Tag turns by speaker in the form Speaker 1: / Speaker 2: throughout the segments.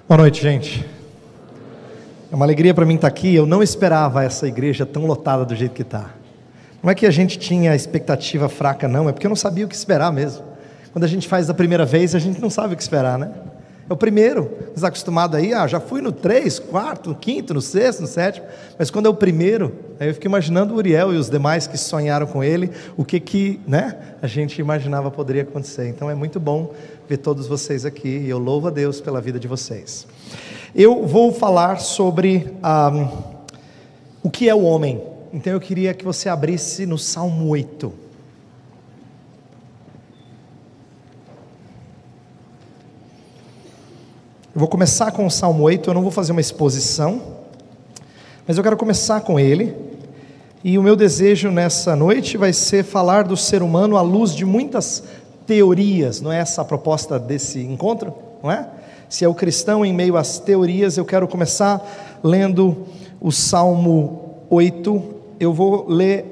Speaker 1: Boa noite, gente. É uma alegria para mim estar aqui. Eu não esperava essa igreja tão lotada do jeito que está. Não é que a gente tinha expectativa fraca, não. É porque eu não sabia o que esperar mesmo. Quando a gente faz da primeira vez, a gente não sabe o que esperar, né? É o primeiro. Você está acostumado aí, já fui no 3, 4, no 5º, no 6º, no 7º. Mas quando é o primeiro, aí eu fico imaginando o Uriel e os demais que sonharam com ele, o que a gente imaginava poderia acontecer. Então é muito bom ver todos vocês aqui, e eu louvo a Deus pela vida de vocês. Eu vou falar sobre o que é o homem. Então eu queria que você abrisse no Salmo 8. Eu vou começar com o Salmo 8, eu não vou fazer uma exposição, mas eu quero começar com ele, e o meu desejo nessa noite vai ser falar do ser humano à luz de muitas teorias. Não é essa a proposta desse encontro? Não é? Se é o cristão em meio às teorias, eu quero começar lendo o Salmo 8, eu vou ler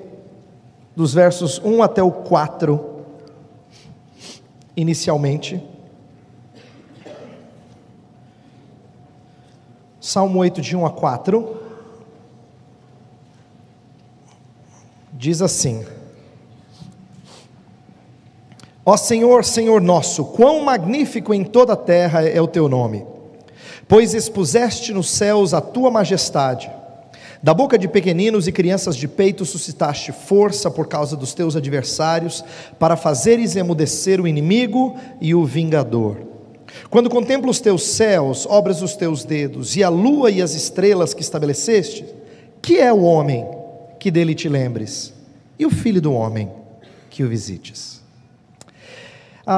Speaker 1: dos versos 1 até o 4, inicialmente. Salmo 8, de 1 a 4, diz assim: Ó Senhor, Senhor nosso, quão magnífico em toda a terra é o teu nome, pois expuseste nos céus a tua majestade. Da boca de pequeninos e crianças de peito suscitaste força por causa dos teus adversários, para fazeres emudecer o inimigo e o vingador. Quando contemplo os teus céus, obras dos teus dedos, e a lua e as estrelas que estabeleceste, que é o homem que dele te lembres, e o filho do homem que o visites?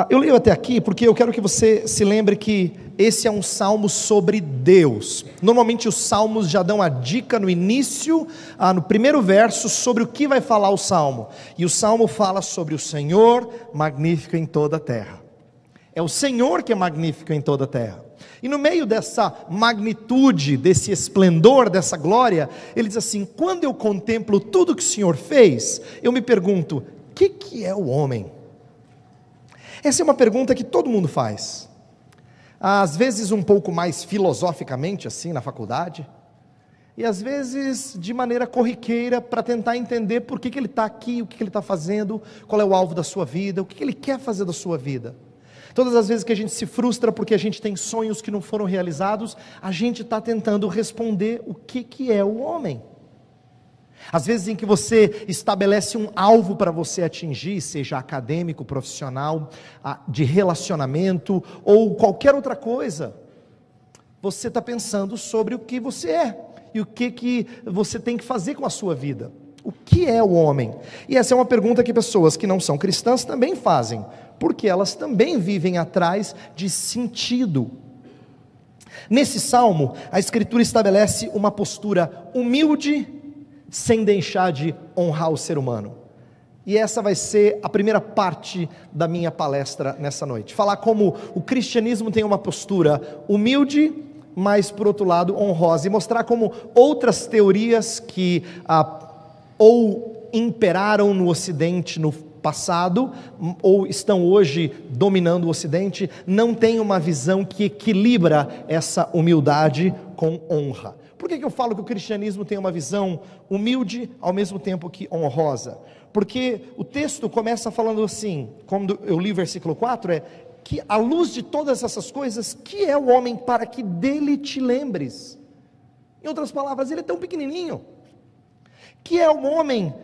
Speaker 1: Eu leio até aqui porque eu quero que você se lembre que esse é um salmo sobre Deus. Normalmente os salmos já dão a dica no início, no primeiro verso, sobre o que vai falar o salmo. E o salmo fala sobre o Senhor magnífico em toda a terra. É o Senhor que é magnífico em toda a terra. E no meio dessa magnitude, desse esplendor, dessa glória, ele diz assim: quando eu contemplo tudo que o Senhor fez, eu me pergunto, o que é o homem? Essa é uma pergunta que todo mundo faz. Às vezes um pouco mais filosoficamente, assim, na faculdade, e às vezes de maneira corriqueira, para tentar entender por que ele está aqui, o que ele está fazendo, qual é o alvo da sua vida, o que ele quer fazer da sua vida. Todas as vezes que a gente se frustra porque a gente tem sonhos que não foram realizados, a gente está tentando responder o que é o homem. Às vezes em que você estabelece um alvo para você atingir, seja acadêmico, profissional, de relacionamento ou qualquer outra coisa, você está pensando sobre o que você é e o que você tem que fazer com a sua vida. O que é o homem? E essa é uma pergunta que pessoas que não são cristãs também fazem, porque elas também vivem atrás de sentido. Nesse salmo, a Escritura estabelece uma postura humilde, sem deixar de honrar o ser humano. E essa vai ser a primeira parte da minha palestra nessa noite. Falar como o cristianismo tem uma postura humilde, mas por outro lado honrosa. E mostrar como outras teorias que ou imperaram no Ocidente no passado, ou estão hoje dominando o Ocidente, não têm uma visão que equilibra essa humildade com honra. Por que eu falo que o cristianismo tem uma visão humilde, ao mesmo tempo que honrosa? Porque o texto começa falando assim, quando eu li o versículo 4, que à luz de todas essas coisas, que é o homem para que dele te lembres? Em outras palavras, ele é tão pequenininho. Que é o homem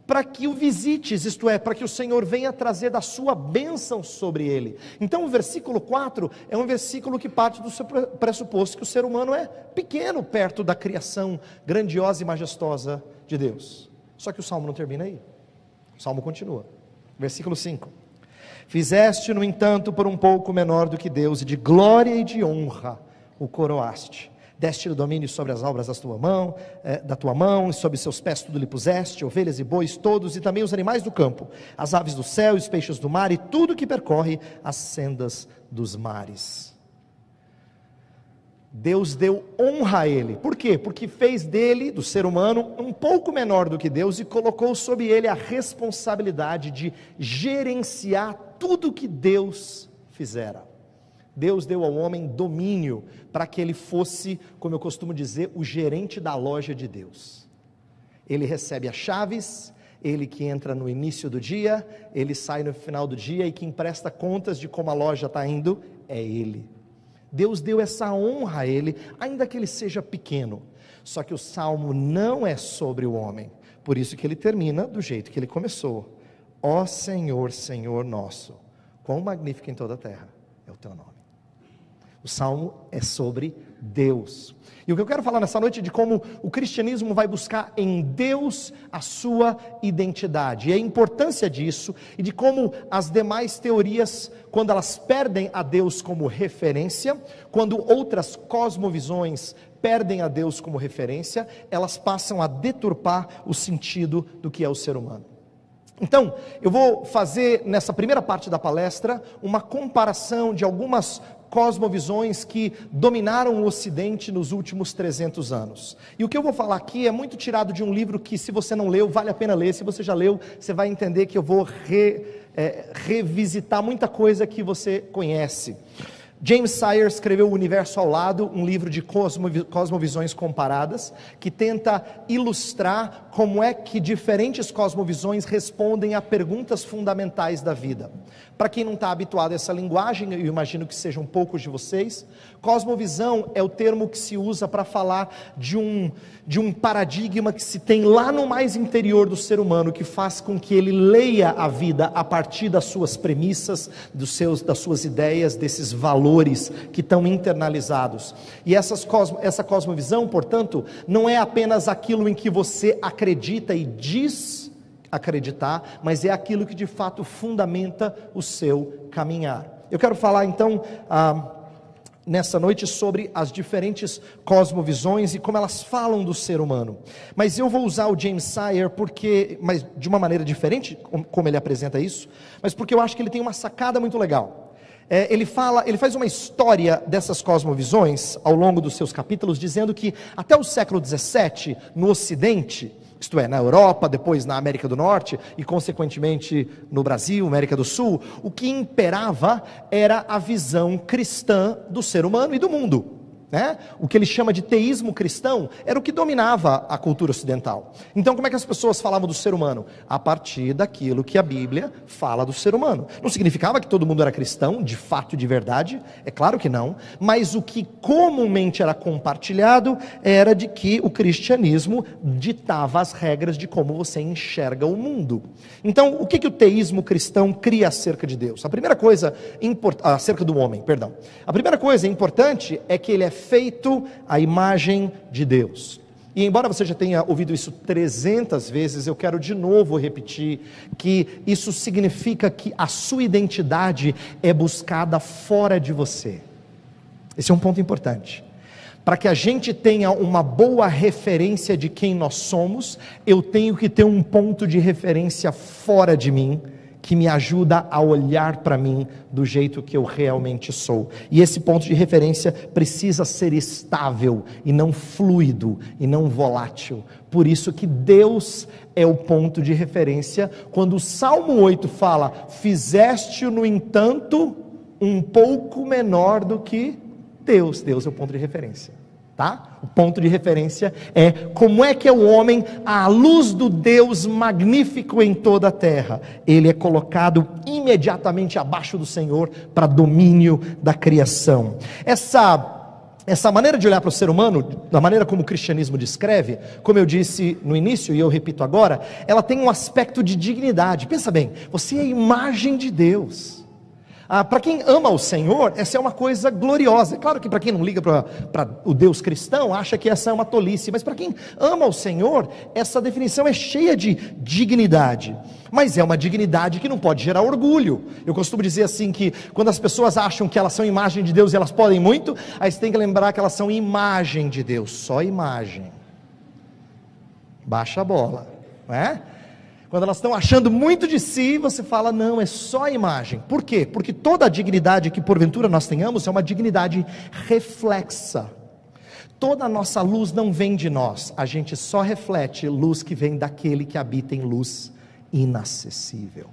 Speaker 1: para que o visites, isto é, para que o Senhor venha trazer da sua bênção sobre ele. Então o versículo 4 é um versículo que parte do seu pressuposto que o ser humano é pequeno perto da criação grandiosa e majestosa de Deus. Só que o salmo não termina aí, o salmo continua, versículo 5: Fizeste, no entanto, por um pouco menor do que Deus, e de glória e de honra o coroaste. Deste-lhe o domínio sobre as obras da tua mão, e sobre seus pés tudo lhe puseste, ovelhas e bois todos, e também os animais do campo, as aves do céu e os peixes do mar, e tudo que percorre as sendas dos mares. Deus deu honra a ele. Por quê? Porque fez dele, do ser humano, um pouco menor do que Deus, e colocou sobre ele a responsabilidade de gerenciar tudo que Deus fizera. Deus deu ao homem domínio para que ele fosse, como eu costumo dizer, o gerente da loja de Deus. Ele recebe as chaves, ele que entra no início do dia, ele sai no final do dia, e quem presta contas de como a loja está indo é ele. Deus deu essa honra a ele, ainda que ele seja pequeno. Só que o Salmo não é sobre o homem, por isso que ele termina do jeito que ele começou. Ó Senhor, Senhor nosso, quão magnífico em toda a terra é o teu nome. O Salmo é sobre Deus. E o que eu quero falar nessa noite é de como o cristianismo vai buscar em Deus a sua identidade, e a importância disso, e de como as demais teorias, quando elas perdem a Deus como referência, quando outras cosmovisões perdem a Deus como referência, elas passam a deturpar o sentido do que é o ser humano. Então, eu vou fazer nessa primeira parte da palestra uma comparação de algumas cosmovisões que dominaram o Ocidente nos últimos 300 anos. E o que eu vou falar aqui é muito tirado de um livro que, se você não leu, vale a pena ler. Se você já leu, você vai entender que eu vou revisitar muita coisa que você conhece. James Sire escreveu O Universo ao Lado, um livro de cosmovisões comparadas, que tenta ilustrar como é que diferentes cosmovisões respondem a perguntas fundamentais da vida. Para quem não está habituado a essa linguagem, eu imagino que sejam poucos de vocês, cosmovisão é o termo que se usa para falar de um paradigma que se tem lá no mais interior do ser humano, que faz com que ele leia a vida a partir das suas premissas, das suas ideias, desses valores que estão internalizados. E essa cosmovisão, portanto, não é apenas aquilo em que você acredita e diz acreditar, mas é aquilo que de fato fundamenta o seu caminhar. Eu quero falar então nessa noite sobre as diferentes cosmovisões e como elas falam do ser humano. Mas eu vou usar o James Sire mas de uma maneira diferente, como ele apresenta isso, mas porque eu acho que ele tem uma sacada muito legal. Ele faz uma história dessas cosmovisões ao longo dos seus capítulos, dizendo que até o século XVII, no Ocidente, isto é, na Europa, depois na América do Norte e consequentemente no Brasil, América do Sul, o que imperava era a visão cristã do ser humano e do mundo. O que ele chama de teísmo cristão era o que dominava a cultura ocidental. Então, como é que as pessoas falavam do ser humano? A partir daquilo que a Bíblia fala do ser humano. Não significava que todo mundo era cristão, de fato, de verdade, é claro que não, mas o que comumente era compartilhado era de que o cristianismo ditava as regras de como você enxerga o mundo. Então, o que o teísmo cristão cria acerca de Deus? A primeira coisa, acerca do homem, perdão. A primeira coisa importante é que ele é feito à imagem de Deus. E embora você já tenha ouvido isso 300 vezes, eu quero de novo repetir que isso significa que a sua identidade é buscada fora de você. Esse é um ponto importante. Para que a gente tenha uma boa referência de quem nós somos, eu tenho que ter um ponto de referência fora de mim, que me ajuda a olhar para mim do jeito que eu realmente sou. E esse ponto de referência precisa ser estável e não fluido e não volátil. Por isso que Deus é o ponto de referência. Quando o Salmo 8 fala, fizeste-o no entanto um pouco menor do que Deus. Deus é o ponto de referência. O ponto de referência é como é que é o homem à luz do Deus magnífico em toda a terra. Ele é colocado imediatamente abaixo do Senhor para domínio da criação. Essa maneira de olhar para o ser humano, da maneira como o cristianismo descreve, como eu disse no início e eu repito agora, ela tem um aspecto de dignidade. Pensa bem, você é a imagem de Deus. Para quem ama o Senhor, essa é uma coisa gloriosa. É claro que para quem não liga para o Deus cristão, acha que essa é uma tolice, mas para quem ama o Senhor, essa definição é cheia de dignidade. Mas é uma dignidade que não pode gerar orgulho. Eu costumo dizer assim que quando as pessoas acham que elas são imagem de Deus e elas podem muito, aí você tem que lembrar que elas são imagem de Deus, só imagem. Baixa a bola, não é? Quando elas estão achando muito de si, você fala, não, é só imagem. Por quê? Porque toda a dignidade que porventura nós tenhamos é uma dignidade reflexa. Toda a nossa luz não vem de nós, a gente só reflete luz que vem daquele que habita em luz inacessível.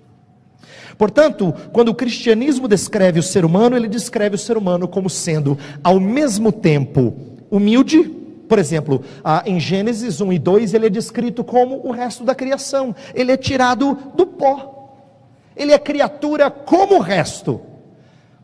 Speaker 1: Portanto, quando o cristianismo descreve o ser humano, ele descreve o ser humano como sendo, ao mesmo tempo, humilde. Por exemplo, em Gênesis 1 e 2, ele é descrito como o resto da criação. Ele é tirado do pó. Ele é criatura como o resto.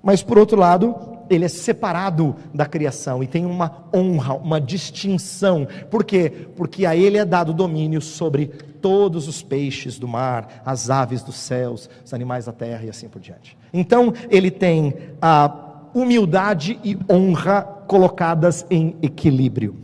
Speaker 1: Mas, por outro lado, ele é separado da criação e tem uma honra, uma distinção. Por quê? Porque a ele é dado domínio sobre todos os peixes do mar, as aves dos céus, os animais da terra e assim por diante. Então, ele tem a humildade e honra colocadas em equilíbrio.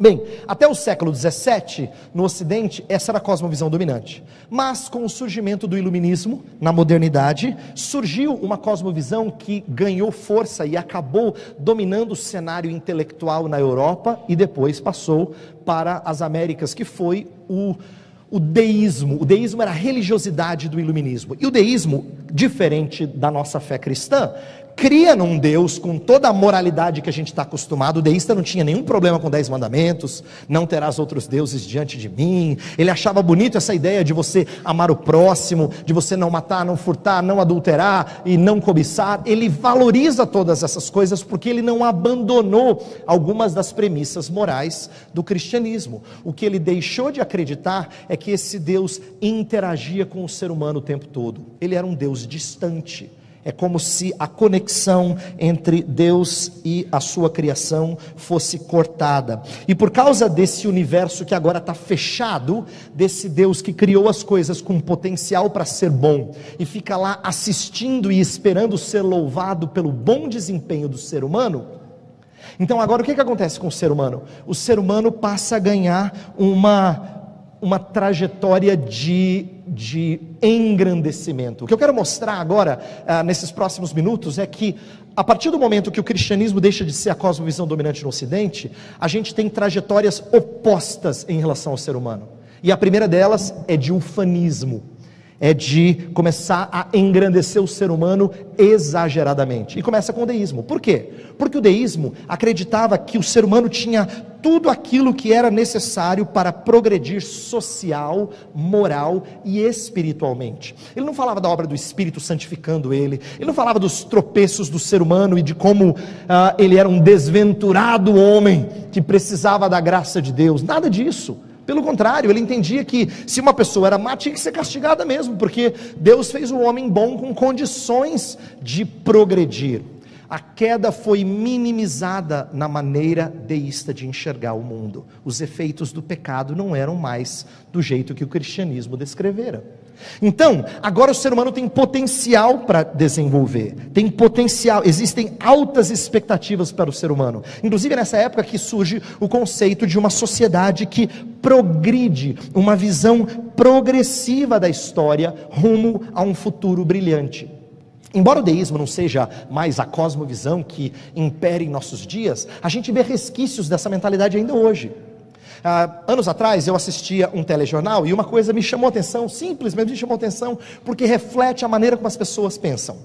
Speaker 1: Bem, até o século XVII, no Ocidente, essa era a cosmovisão dominante. Mas com o surgimento do iluminismo, na modernidade, surgiu uma cosmovisão que ganhou força e acabou dominando o cenário intelectual na Europa e depois passou para as Américas, que foi o deísmo. O deísmo era a religiosidade do iluminismo. E o deísmo, diferente da nossa fé cristã, cria num Deus com toda a moralidade que a gente está acostumado. O deísta não tinha nenhum problema com 10 mandamentos, não terás outros deuses diante de mim. Ele achava bonito essa ideia de você amar o próximo, de você não matar, não furtar, não adulterar e não cobiçar. Ele valoriza todas essas coisas porque ele não abandonou algumas das premissas morais do cristianismo. O que ele deixou de acreditar é que esse Deus interagia com o ser humano o tempo todo. Ele era um Deus distante. É como se a conexão entre Deus e a sua criação fosse cortada. E por causa desse universo que agora está fechado, desse Deus que criou as coisas com potencial para ser bom, e fica lá assistindo e esperando ser louvado pelo bom desempenho do ser humano, então agora o que acontece com o ser humano? O ser humano passa a ganhar uma trajetória de engrandecimento. O que eu quero mostrar agora, nesses próximos minutos, é que a partir do momento que o cristianismo deixa de ser a cosmovisão dominante no Ocidente, a gente tem trajetórias opostas em relação ao ser humano. E a primeira delas é de ufanismo. É de começar a engrandecer o ser humano exageradamente. E começa com o deísmo. Por quê? Porque o deísmo acreditava que o ser humano tinha tudo aquilo que era necessário para progredir social, moral e espiritualmente. Ele não falava da obra do Espírito santificando ele. Ele não falava dos tropeços do ser humano e de como ele era um desventurado homem que precisava da graça de Deus. Nada disso. Pelo contrário, ele entendia que se uma pessoa era má, tinha que ser castigada mesmo, porque Deus fez um homem bom com condições de progredir. A queda foi minimizada na maneira deísta de enxergar o mundo. Os efeitos do pecado não eram mais do jeito que o cristianismo descrevera. Então, agora o ser humano tem potencial para desenvolver, tem potencial, existem altas expectativas para o ser humano. Inclusive nessa época que surge o conceito de uma sociedade que progride, uma visão progressiva da história rumo a um futuro brilhante. Embora o deísmo não seja mais a cosmovisão que impere em nossos dias, a gente vê resquícios dessa mentalidade ainda hoje. Anos atrás eu assistia um telejornal e uma coisa me chamou a atenção, simplesmente me chamou a atenção, porque reflete a maneira como as pessoas pensam.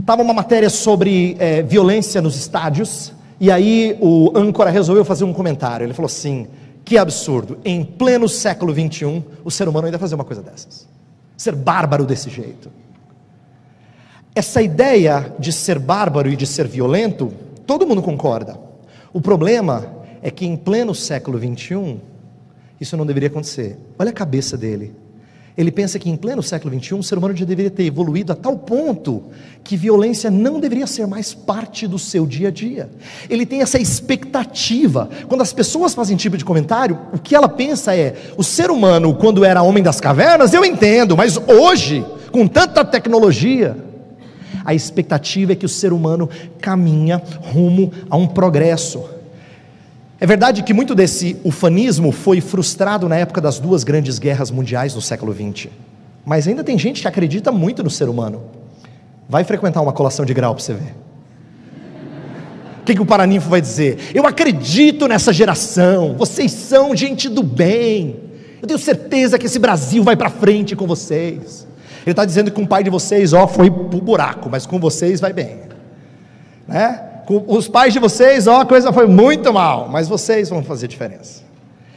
Speaker 1: Estava uma matéria sobre violência nos estádios, e aí o âncora resolveu fazer um comentário. Ele falou assim: que absurdo, em pleno século XXI o ser humano ainda fazer uma coisa dessas, ser bárbaro desse jeito. Essa ideia de ser bárbaro e de ser violento, todo mundo concorda. O problema é que em pleno século XXI, isso não deveria acontecer. Olha a cabeça dele. Ele pensa que em pleno século XXI, o ser humano já deveria ter evoluído a tal ponto que violência não deveria ser mais parte do seu dia a dia. Ele tem essa expectativa. Quando as pessoas fazem tipo de comentário, o que ela pensa é: o ser humano, quando era homem das cavernas, eu entendo, mas hoje, com tanta tecnologia, a expectativa é que o ser humano caminha rumo a um progresso. É verdade que muito desse ufanismo foi frustrado na época das 2 grandes guerras mundiais no século XX, mas ainda tem gente que acredita muito no ser humano. Vai frequentar uma colação de grau para você ver. O que o paraninfo vai dizer? Eu acredito nessa geração, vocês são gente do bem, eu tenho certeza que esse Brasil vai para frente com vocês. Ele está dizendo que com o pai de vocês foi pro buraco, mas com vocês vai bem, né? Com os pais de vocês, a coisa foi muito mal, mas vocês vão fazer diferença.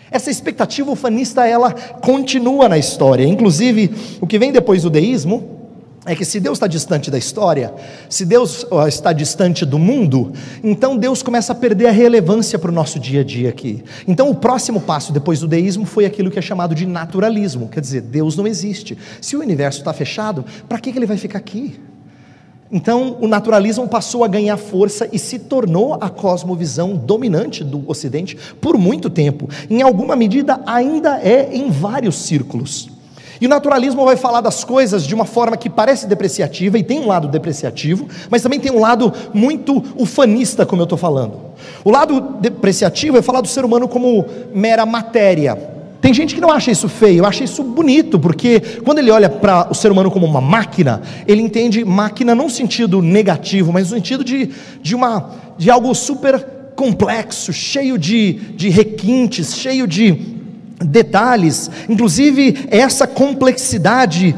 Speaker 1: Essa expectativa ufanista, ela continua na história. Inclusive, o que vem depois do deísmo é que se Deus está distante da história, se Deus está distante do mundo, então Deus começa a perder a relevância para o nosso dia a dia aqui. Então o próximo passo depois do deísmo foi aquilo que é chamado de naturalismo, quer dizer, Deus não existe. Se o universo está fechado, para que ele vai ficar aqui? Então o naturalismo passou a ganhar força e se tornou a cosmovisão dominante do Ocidente por muito tempo. Em alguma medida ainda é em vários círculos. E o naturalismo vai falar das coisas de uma forma que parece depreciativa, e tem um lado depreciativo, mas também tem um lado muito ufanista, como eu estou falando. O lado depreciativo é falar do ser humano como mera matéria. Tem gente que não acha isso feio, eu acho isso bonito, porque quando ele olha para o ser humano como uma máquina, ele entende máquina não no sentido negativo, mas no sentido de algo super complexo, cheio de requintes, cheio de detalhes. Inclusive essa complexidade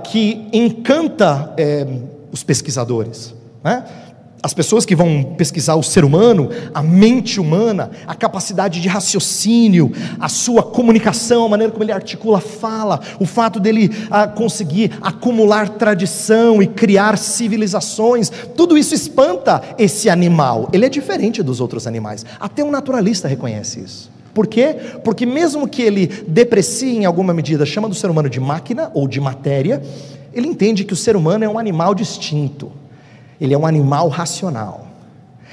Speaker 1: que encanta os pesquisadores, né? As pessoas que vão pesquisar o ser humano, a mente humana, a capacidade de raciocínio, a sua comunicação, a maneira como ele articula a fala, o fato dele conseguir acumular tradição e criar civilizações, tudo isso espanta esse animal. Ele é diferente dos outros animais, até um naturalista reconhece isso. Por quê? Porque mesmo que ele deprecie em alguma medida, chama do ser humano de máquina ou de matéria, ele entende que o ser humano é um animal distinto, ele é um animal racional.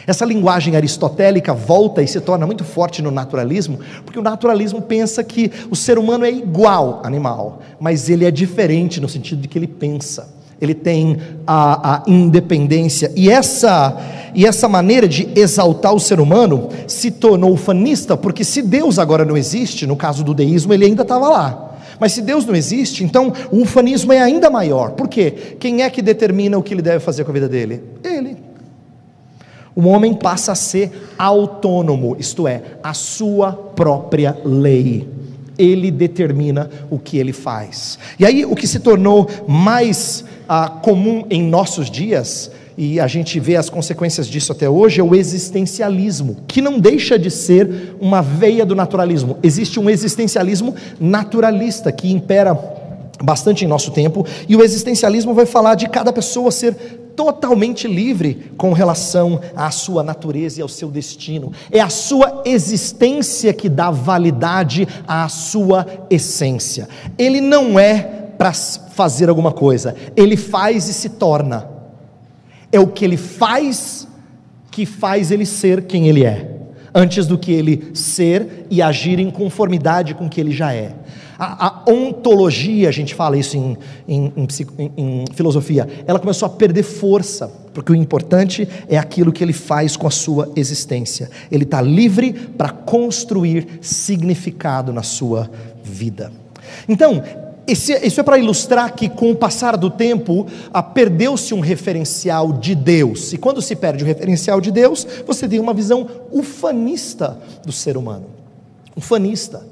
Speaker 1: Essa linguagem aristotélica volta e se torna muito forte no naturalismo, porque o naturalismo pensa que o ser humano é igual ao animal, mas ele é diferente no sentido de que ele pensa, ele tem a independência, e essa maneira de exaltar o ser humano se tornou ufanista, porque se Deus agora não existe, no caso do deísmo ele ainda estava lá, mas se Deus não existe, então o ufanismo é ainda maior. Por quê? Quem é que determina o que ele deve fazer com a vida dele? Ele. O homem passa a ser autônomo, isto é, a sua própria lei. Ele determina o que ele faz. E aí o que se tornou mais comum em nossos dias, e a gente vê as consequências disso até hoje, é o existencialismo, que não deixa de ser uma veia do naturalismo. Existe um existencialismo naturalista que impera bastante em nosso tempo, e o existencialismo vai falar de cada pessoa ser totalmente livre com relação à sua natureza e ao seu destino. É a sua existência que dá validade à sua essência. Ele não é para fazer alguma coisa, ele faz e se torna. É o que ele faz que faz ele ser quem ele é, antes do que ele ser e agir em conformidade com o que ele já é. A ontologia, a gente fala isso em filosofia, ela começou a perder força, porque o importante é aquilo que ele faz com a sua existência. Ele está livre para construir significado na sua vida. Então, isso é para ilustrar que com o passar do tempo, perdeu-se um referencial de Deus, e quando se perde o referencial de Deus, você tem uma visão ufanista do ser humano, ufanista.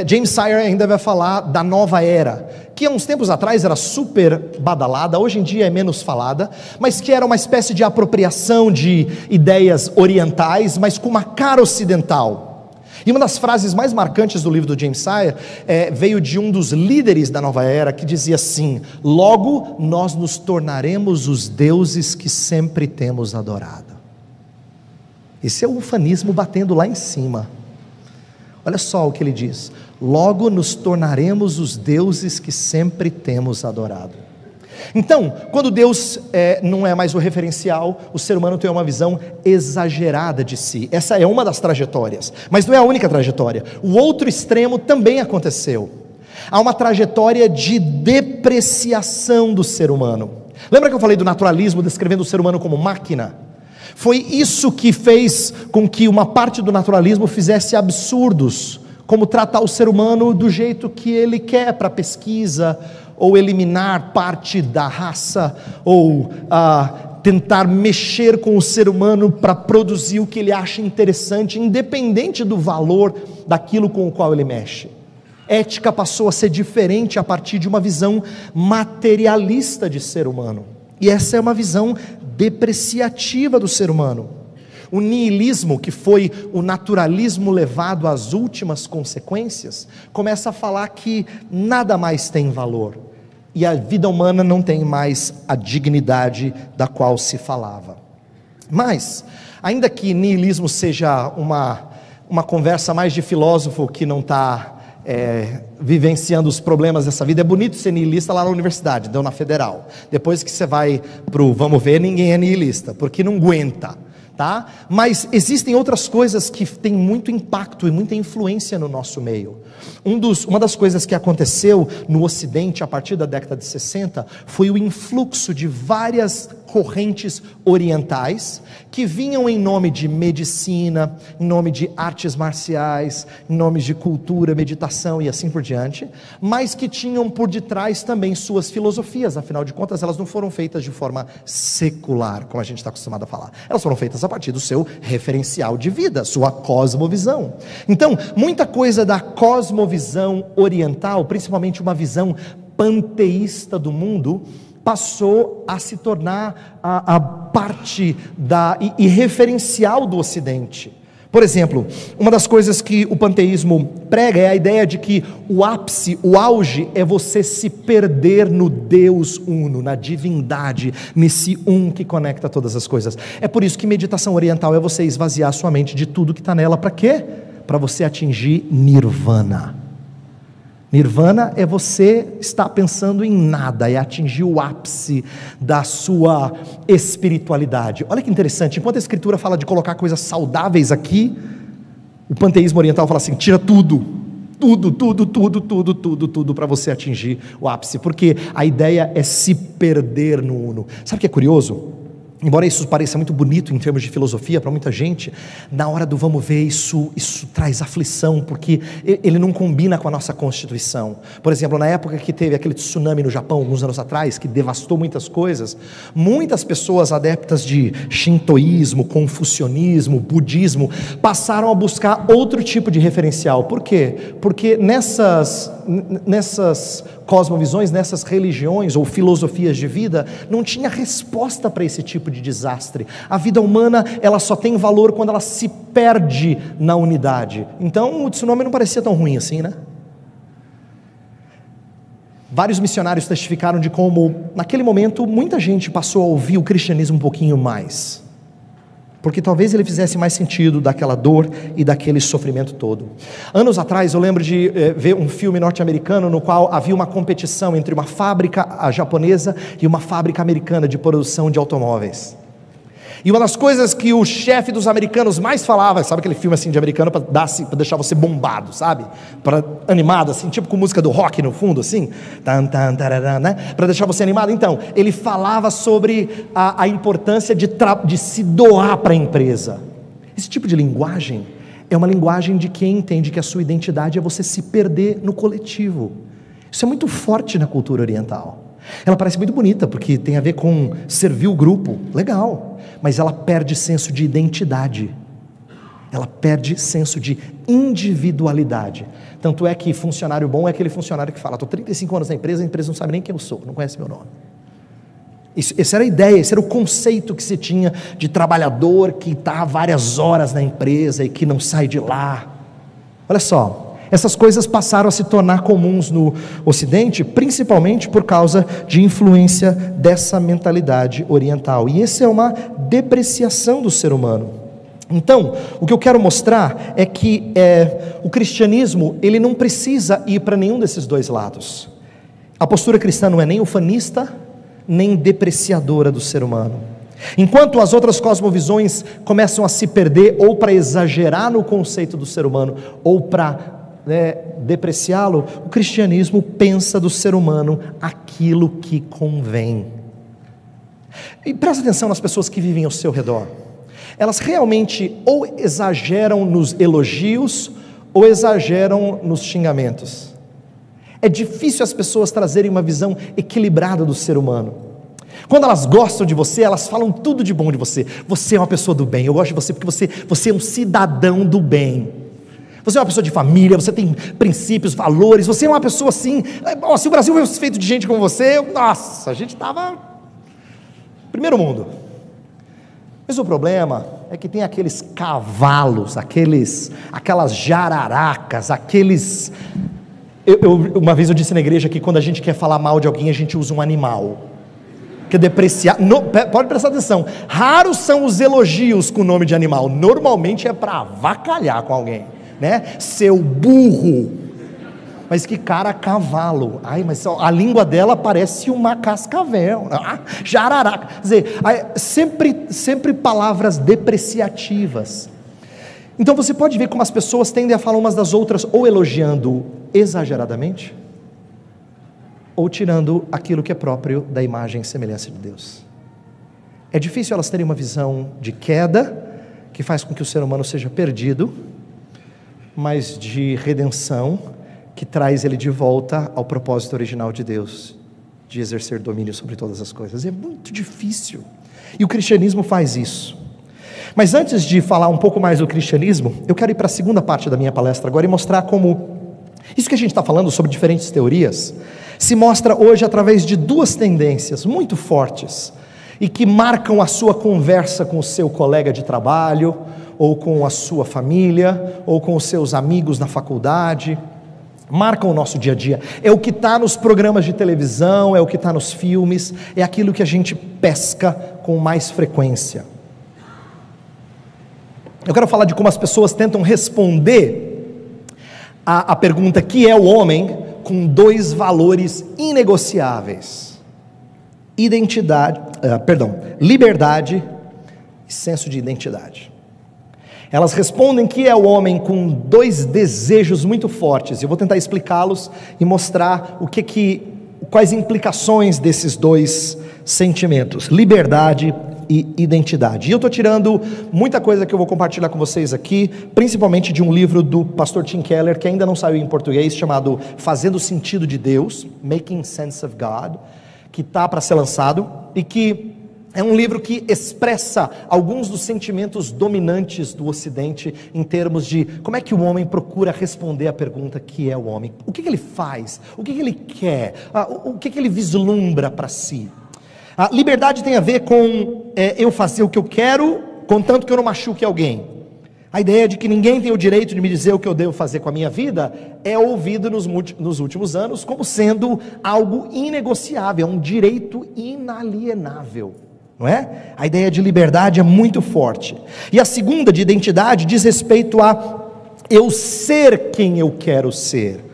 Speaker 1: James Sire ainda vai falar da nova era, que há uns tempos atrás era super badalada, hoje em dia é menos falada, mas que era uma espécie de apropriação de ideias orientais, mas com uma cara ocidental. E uma das frases mais marcantes do livro do James Sire veio de um dos líderes da nova era, que dizia assim: logo nós nos tornaremos os deuses que sempre temos adorado. Esse é o ufanismo batendo lá em cima. Olha só o que ele diz: logo nos tornaremos os deuses que sempre temos adorado. Então, quando Deus não é mais o referencial, o ser humano tem uma visão exagerada de si. Essa é uma das trajetórias, mas não é a única trajetória. O outro extremo também aconteceu. Há uma trajetória de depreciação do ser humano. Lembra que eu falei do naturalismo, descrevendo o ser humano como máquina? Foi isso que fez com que uma parte do naturalismo fizesse absurdos, como tratar o ser humano do jeito que ele quer para pesquisa, ou eliminar parte da raça, ou tentar mexer com o ser humano para produzir o que ele acha interessante, independente do valor daquilo com o qual ele mexe. Ética passou a ser diferente a partir de uma visão materialista de ser humano, e essa é uma visão depreciativa do ser humano. O niilismo, que foi o naturalismo levado às últimas consequências, começa a falar que nada mais tem valor. e a vida humana não tem mais a dignidade da qual se falava. Mas, ainda que niilismo seja uma conversa mais de filósofo que não está vivenciando os problemas dessa vida, é bonito ser niilista lá na universidade, então na federal. Depois que você vai pro vamos ver, ninguém é niilista, porque não aguenta. Tá? Mas existem outras coisas que têm muito impacto e muita influência no nosso meio. Uma das coisas que aconteceu no Ocidente a partir da década de 60 foi o influxo de várias correntes orientais que vinham em nome de medicina, em nome de artes marciais, em nome de cultura, meditação e assim por diante, mas que tinham por detrás também suas filosofias. Afinal de contas, elas não foram feitas de forma secular, como a gente está acostumado a falar. Elas foram feitas a partir do seu referencial de vida, sua cosmovisão. Então, muita coisa da cosmovisão oriental, principalmente uma visão panteísta do mundo, passou a se tornar a parte e referencial do Ocidente. Por exemplo, uma das coisas que o panteísmo prega é a ideia de que o ápice, o auge, é você se perder no Deus uno, na divindade, nesse que conecta todas as coisas. É por isso que meditação oriental é você esvaziar sua mente de tudo que está nela. Para quê? Para você atingir nirvana. Nirvana é você estar pensando em nada, é atingir o ápice da sua espiritualidade. Olha que interessante, enquanto a Escritura fala de colocar coisas saudáveis aqui, o panteísmo oriental fala assim, tira tudo para você atingir o ápice, porque a ideia é se perder no uno. Sabe o que é curioso? Embora isso pareça muito bonito em termos de filosofia para muita gente, na hora do vamos ver, isso traz aflição, porque ele não combina com a nossa Constituição. Por exemplo, na época que teve aquele tsunami no Japão, alguns anos atrás, que devastou muitas coisas, muitas pessoas adeptas de shintoísmo, confucionismo, budismo, passaram a buscar outro tipo de referencial. Por quê? Porque nessas cosmovisões, nessas religiões ou filosofias de vida, não tinha resposta para esse tipo de desastre. A vida humana, ela só tem valor quando ela se perde na unidade. Então o tsunami não parecia tão ruim assim, né? Vários missionários testificaram de como, naquele momento, muita gente passou a ouvir o cristianismo um pouquinho mais, porque talvez ele fizesse mais sentido daquela dor e daquele sofrimento todo. Anos atrás eu lembro de ver um filme norte-americano no qual havia uma competição entre uma fábrica japonesa e uma fábrica americana de produção de automóveis. E uma das coisas que o chefe dos americanos mais falava, sabe aquele filme assim de americano para deixar você bombado, sabe? Para animado assim, tipo com música do rock no fundo assim, né? Para deixar você animado. Então, ele falava sobre a importância de se doar para a empresa. Esse tipo de linguagem é uma linguagem de quem entende que a sua identidade é você se perder no coletivo. Isso é muito forte na cultura oriental. Ela parece muito bonita, porque tem a ver com servir o grupo, legal, mas ela perde senso de identidade, ela perde senso de individualidade. Tanto é que funcionário bom é aquele funcionário que fala, estou 35 anos na empresa, a empresa não sabe nem quem eu sou, não conhece meu nome. Essa era a ideia, esse era o conceito que se tinha de trabalhador que está várias horas na empresa e que não sai de lá. Olha só, essas coisas passaram a se tornar comuns no Ocidente, principalmente por causa de influência dessa mentalidade oriental. E essa é uma depreciação do ser humano. Então, o que eu quero mostrar é que o cristianismo, ele não precisa ir para nenhum desses dois lados. A postura cristã não é nem ufanista, nem depreciadora do ser humano. Enquanto as outras cosmovisões começam a se perder, ou para exagerar no conceito do ser humano, ou para depreciá-lo, o cristianismo pensa do ser humano aquilo que convém. E presta atenção nas pessoas que vivem ao seu redor. Elas realmente ou exageram nos elogios ou exageram nos xingamentos. É difícil as pessoas trazerem uma visão equilibrada do ser humano. Quando elas gostam de você, elas falam tudo de bom de você. Você é uma pessoa do bem, eu gosto de você porque você é um cidadão do bem. Você é uma pessoa de família, você tem princípios, valores, você é uma pessoa assim, se o Brasil fosse feito de gente como você, nossa, a gente estava primeiro mundo. Mas o problema é que tem aqueles cavalos, aquelas jararacas, aqueles Uma vez eu disse na igreja que quando a gente quer falar mal de alguém, a gente usa um animal. Que depreciar, pode prestar atenção, raros são os elogios com o nome de animal, normalmente é para avacalhar com alguém, né? Seu burro, mas que cara cavalo, ai, mas a língua dela parece uma cascavel, jararaca, quer dizer, sempre palavras depreciativas. Então você pode ver como as pessoas tendem a falar umas das outras, ou elogiando exageradamente, ou tirando aquilo que é próprio da imagem e semelhança de Deus. É difícil elas terem uma visão de queda, que faz com que o ser humano seja perdido, mas de redenção, que traz ele de volta ao propósito original de Deus, de exercer domínio sobre todas as coisas. É muito difícil, e o cristianismo faz isso. Mas antes de falar um pouco mais do cristianismo, eu quero ir para a segunda parte da minha palestra agora e mostrar como isso que a gente está falando sobre diferentes teorias se mostra hoje através de duas tendências muito fortes e que marcam a sua conversa com o seu colega de trabalho, ou com a sua família, ou com os seus amigos na faculdade, marcam o nosso dia a dia. É o que está nos programas de televisão, é o que está nos filmes, é aquilo que a gente pesca com mais frequência. Eu quero falar de como as pessoas tentam responder a pergunta: que é o homem? Com dois valores inegociáveis: liberdade e senso de identidade. Elas respondem que é o homem com dois desejos muito fortes. Eu vou tentar explicá-los e mostrar quais implicações desses dois sentimentos: liberdade e identidade. E eu estou tirando muita coisa que eu vou compartilhar com vocês aqui, principalmente de um livro do pastor Tim Keller, que ainda não saiu em português, chamado Fazendo Sentido de Deus, Making Sense of God, que está para ser lançado, e que é um livro que expressa alguns dos sentimentos dominantes do Ocidente, em termos de como é que o homem procura responder à pergunta: que é o homem? O que ele faz? O que ele quer? O que ele vislumbra para si? A liberdade tem a ver com eu fazer o que eu quero, contanto que eu não machuque alguém. A ideia de que ninguém tem o direito de me dizer o que eu devo fazer com a minha vida é ouvido nos últimos anos como sendo algo inegociável, um direito inalienável, não é? A ideia de liberdade é muito forte. E a segunda, de identidade, diz respeito a eu ser quem eu quero ser.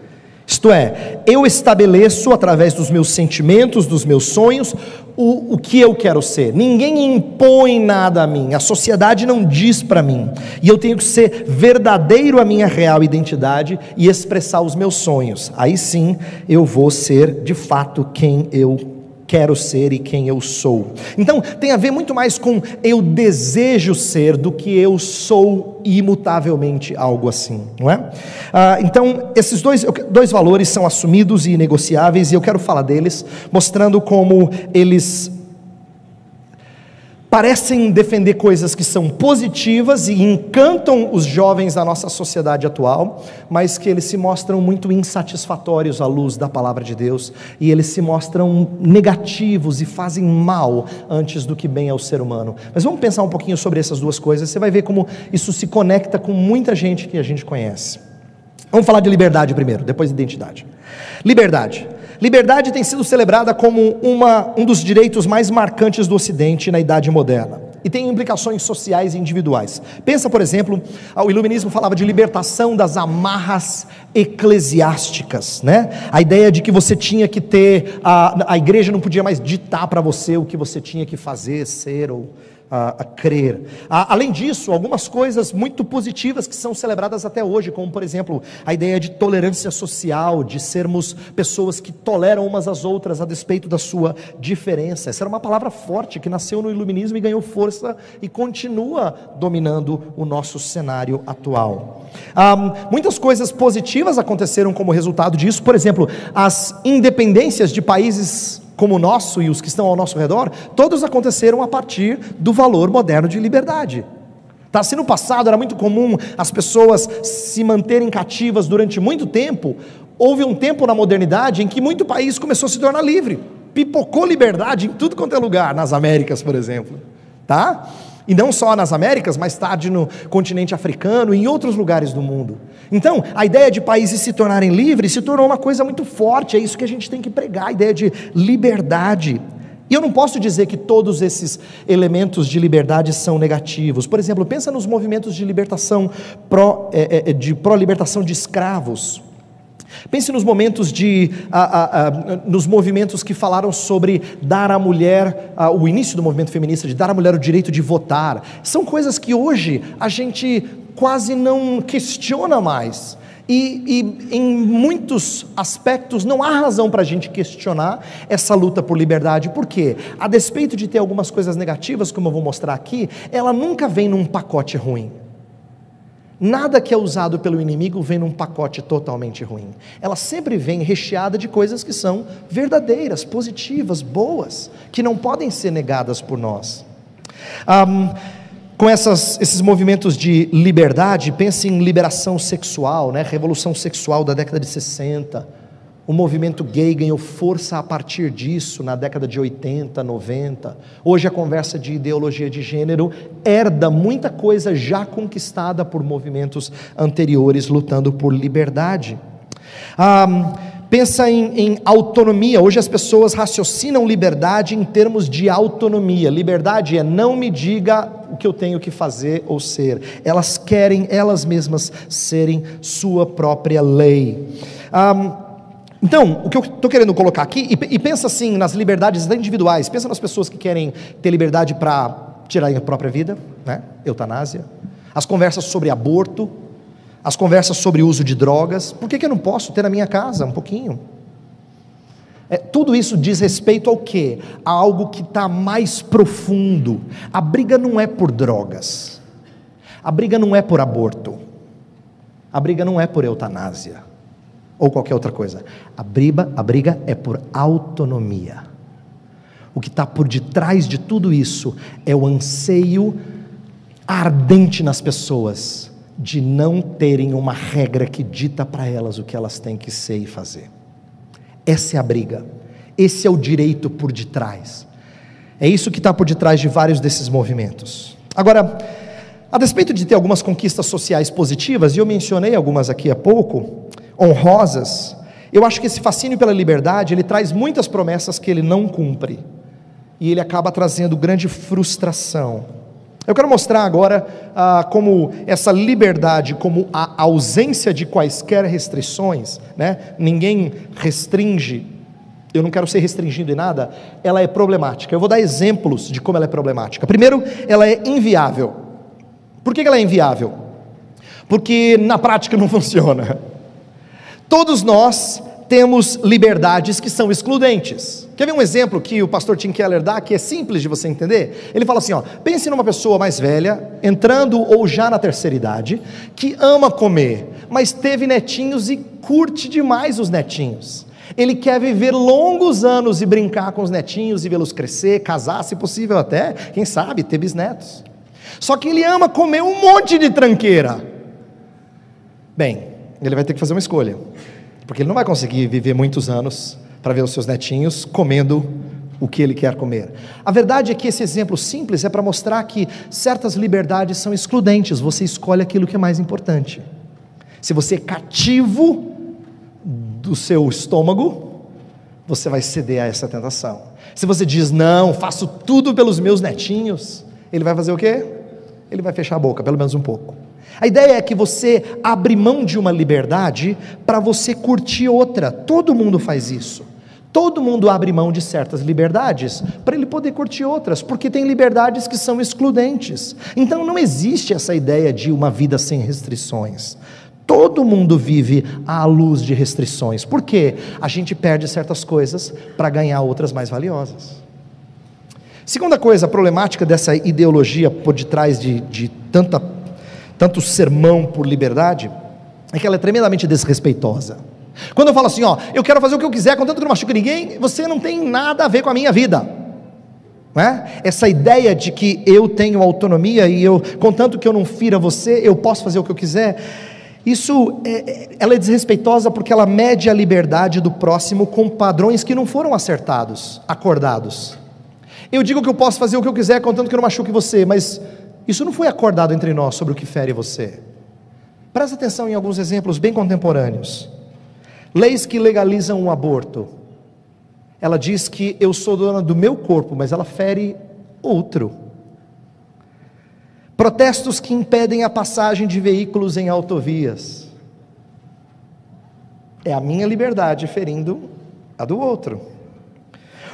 Speaker 1: Isto é, eu estabeleço através dos meus sentimentos, dos meus sonhos, o que eu quero ser. Ninguém impõe nada a mim, a sociedade não diz para mim, e eu tenho que ser verdadeiro à minha real identidade e expressar os meus sonhos. Aí sim eu vou ser de fato quem eu quero ser e quem eu sou. Então tem a ver muito mais com eu desejo ser do que eu sou imutavelmente algo assim, não é? Então esses dois valores são assumidos e inegociáveis, e eu quero falar deles, mostrando como eles parecem defender coisas que são positivas e encantam os jovens da nossa sociedade atual, mas que eles se mostram muito insatisfatórios à luz da palavra de Deus, e eles se mostram negativos e fazem mal antes do que bem ao ser humano. Mas vamos pensar um pouquinho sobre essas duas coisas, você vai ver como isso se conecta com muita gente que a gente conhece. Vamos falar de liberdade primeiro, depois de identidade. Liberdade tem sido celebrada como um dos direitos mais marcantes do Ocidente na Idade Moderna, e tem implicações sociais e individuais. Pensa, por exemplo, o iluminismo falava de libertação das amarras eclesiásticas, né? A ideia de que você tinha que ter, a igreja não podia mais ditar para você o que você tinha que fazer, ser ou a crer. Além disso, algumas coisas muito positivas que são celebradas até hoje, como por exemplo, a ideia de tolerância social, de sermos pessoas que toleram umas às outras a despeito da sua diferença. Essa era uma palavra forte que nasceu no iluminismo e ganhou força e continua dominando o nosso cenário atual. Muitas coisas positivas aconteceram como resultado disso. Por exemplo, as independências de países como o nosso e os que estão ao nosso redor, todos aconteceram a partir do valor moderno de liberdade. Se no passado era muito comum as pessoas se manterem cativas durante muito tempo, houve um tempo na modernidade em que muito país começou a se tornar livre, pipocou liberdade em tudo quanto é lugar, nas Américas, por exemplo, E não só nas Américas, mais tarde no continente africano e em outros lugares do mundo. Então, a ideia de países se tornarem livres se tornou uma coisa muito forte, é isso que a gente tem que pregar, a ideia de liberdade. E eu não posso dizer que todos esses elementos de liberdade são negativos. Por exemplo, pensa nos movimentos de libertação, pró-libertação de escravos. Pense nos momentos nos movimentos que falaram sobre dar à mulher, o início do movimento feminista, de dar à mulher o direito de votar. São coisas que hoje a gente quase não questiona mais. E em muitos aspectos não há razão para a gente questionar essa luta por liberdade. Por quê? A despeito de ter algumas coisas negativas, como eu vou mostrar aqui, ela nunca vem num pacote ruim. Nada que é usado pelo inimigo vem num pacote totalmente ruim. Ela sempre vem recheada de coisas que são verdadeiras, positivas, boas, que não podem ser negadas por nós. Com esses movimentos de liberdade, pense em liberação sexual, né? Revolução sexual da década de 60. O movimento gay ganhou força a partir disso, na década de 80, 90. Hoje a conversa de ideologia de gênero herda muita coisa já conquistada por movimentos anteriores lutando por liberdade. Pensa em autonomia. Hoje as pessoas raciocinam liberdade em termos de autonomia. Liberdade é não me diga o que eu tenho que fazer ou ser. Elas querem elas mesmas serem sua própria lei. Então, o que eu estou querendo colocar aqui, e pensa assim nas liberdades individuais, pensa nas pessoas que querem ter liberdade para tirar a própria vida, né? Eutanásia, as conversas sobre aborto, as conversas sobre uso de drogas. Por que eu não posso ter na minha casa um pouquinho? Tudo isso diz respeito ao quê? A algo que está mais profundo. A briga não é por drogas, a briga não é por aborto, a briga não é por eutanásia, ou qualquer outra coisa. A briga é por autonomia. O que está por detrás de tudo isso é o anseio ardente nas pessoas de não terem uma regra que dita para elas o que elas têm que ser e fazer. Essa é a briga, esse é o direito por detrás. É isso que está por detrás de vários desses movimentos. Agora, a despeito de ter algumas conquistas sociais positivas, e eu mencionei algumas aqui há pouco, honrosas, eu acho que esse fascínio pela liberdade, ele traz muitas promessas que ele não cumpre, e ele acaba trazendo grande frustração. Eu quero mostrar agora como essa liberdade, como a ausência de quaisquer restrições, né? Ninguém restringe, eu não quero ser restringido em nada, ela é problemática. Eu vou dar exemplos de como ela é problemática. Primeiro, ela é inviável. Por que ela é inviável? Porque na prática não funciona. Todos nós temos liberdades que são excludentes. Quer ver um exemplo que o pastor Tim Keller dá, que é simples de você entender? Ele fala assim, pense numa pessoa mais velha, entrando ou já na terceira idade, que ama comer, mas teve netinhos e curte demais os netinhos. Ele quer viver longos anos e brincar com os netinhos e vê-los crescer, casar, se possível até, quem sabe, ter bisnetos. Só que ele ama comer um monte de tranqueira. Bem, ele vai ter que fazer uma escolha, porque ele não vai conseguir viver muitos anos para ver os seus netinhos comendo o que ele quer comer. A verdade é que esse exemplo simples é para mostrar que certas liberdades são excludentes. Você escolhe aquilo que é mais importante. Se você é cativo do seu estômago, você vai ceder a essa tentação. Se você diz, não, faço tudo pelos meus netinhos, ele vai fazer o quê? Ele vai fechar a boca, pelo menos um pouco. A ideia é que você abre mão de uma liberdade para você curtir outra. Todo mundo faz isso. Todo mundo abre mão de certas liberdades para ele poder curtir outras, porque tem liberdades que são excludentes. Então não existe essa ideia de uma vida sem restrições. Todo mundo vive à luz de restrições. Por quê? A gente perde certas coisas para ganhar outras mais valiosas. Segunda coisa problemática dessa ideologia por detrás de tanto sermão por liberdade, é que ela é tremendamente desrespeitosa. Quando eu falo assim, eu quero fazer o que eu quiser, contanto que não machuque ninguém, você não tem nada a ver com a minha vida, não é? Essa ideia de que eu tenho autonomia e contanto que eu não fira você, eu posso fazer o que eu quiser, ela é desrespeitosa porque ela mede a liberdade do próximo com padrões que não foram acordados. Eu digo que eu posso fazer o que eu quiser, contanto que eu não machuque você, mas Isso não foi acordado entre nós sobre o que fere você. Presta atenção em alguns exemplos bem contemporâneos. Leis que legalizam o aborto. Ela diz que eu sou dona do meu corpo, mas ela fere outro. Protestos que impedem a passagem de veículos em autovias. É a minha liberdade ferindo a do outro.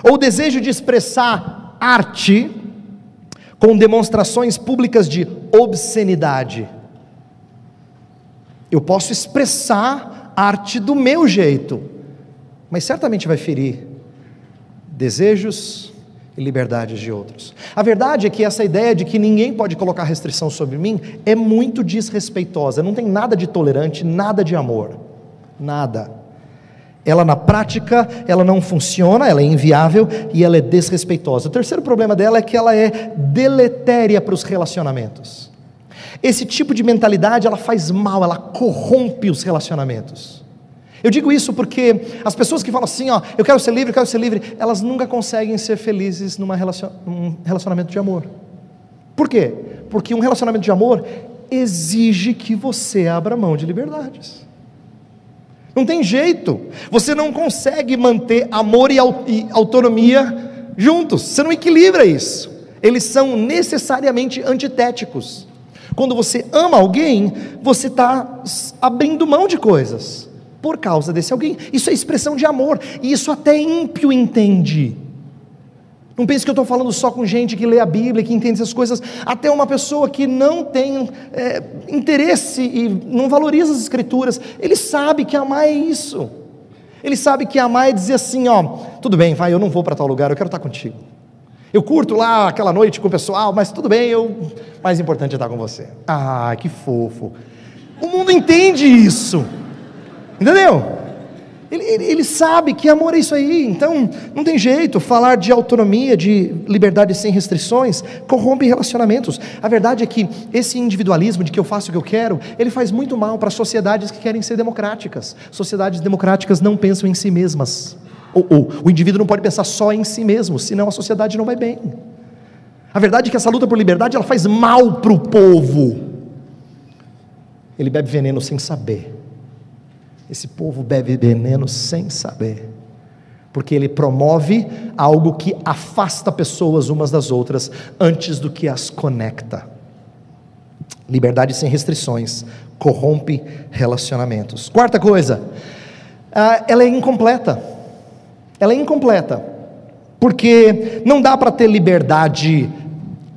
Speaker 1: Ou o desejo de expressar arte com demonstrações públicas de obscenidade. Eu posso expressar arte do meu jeito, mas certamente vai ferir desejos e liberdades de outros. A verdade é que essa ideia de que ninguém pode colocar restrição sobre mim é muito desrespeitosa, não tem nada de tolerante, nada de amor, nada. Ela na prática, ela não funciona, ela é inviável e ela é desrespeitosa. O terceiro problema dela é que ela é deletéria para os relacionamentos. Esse tipo de mentalidade, ela faz mal, ela corrompe os relacionamentos. Eu digo isso porque as pessoas que falam assim, eu quero ser livre, elas nunca conseguem ser felizes num relacionamento de amor. Por quê? Porque um relacionamento de amor exige que você abra mão de liberdades. Não tem jeito, você não consegue manter amor e autonomia juntos, você não equilibra isso, eles são necessariamente antitéticos. Quando você ama alguém, você está abrindo mão de coisas, por causa desse alguém, isso é expressão de amor, e isso até ímpio entende. Não pense que eu estou falando só com gente que lê a Bíblia, que entende essas coisas. Até uma pessoa que não tem interesse e não valoriza as Escrituras, ele sabe que amar é isso. Ele sabe que amar é dizer assim, tudo bem, vai, eu não vou para tal lugar, eu quero estar contigo. Eu curto lá aquela noite com o pessoal, mas tudo bem, mais importante é estar com você. Ah, que fofo. O mundo entende isso, entendeu? Ele sabe que amor é isso aí, então não tem jeito. Falar de autonomia, de liberdade sem restrições, corrompe relacionamentos. A verdade é que esse individualismo de que eu faço o que eu quero, ele faz muito mal para sociedades que querem ser democráticas. Sociedades democráticas não pensam em si mesmas, ou o indivíduo não pode pensar só em si mesmo, senão a sociedade não vai bem. A verdade é que essa luta por liberdade, ela faz mal para o povo. Ele bebe veneno sem saber. Esse povo bebe veneno sem saber, porque ele promove algo que afasta pessoas umas das outras, antes do que as conecta. Liberdade sem restrições corrompe relacionamentos. Quarta coisa, ela é incompleta. Ela é incompleta, porque não dá para ter liberdade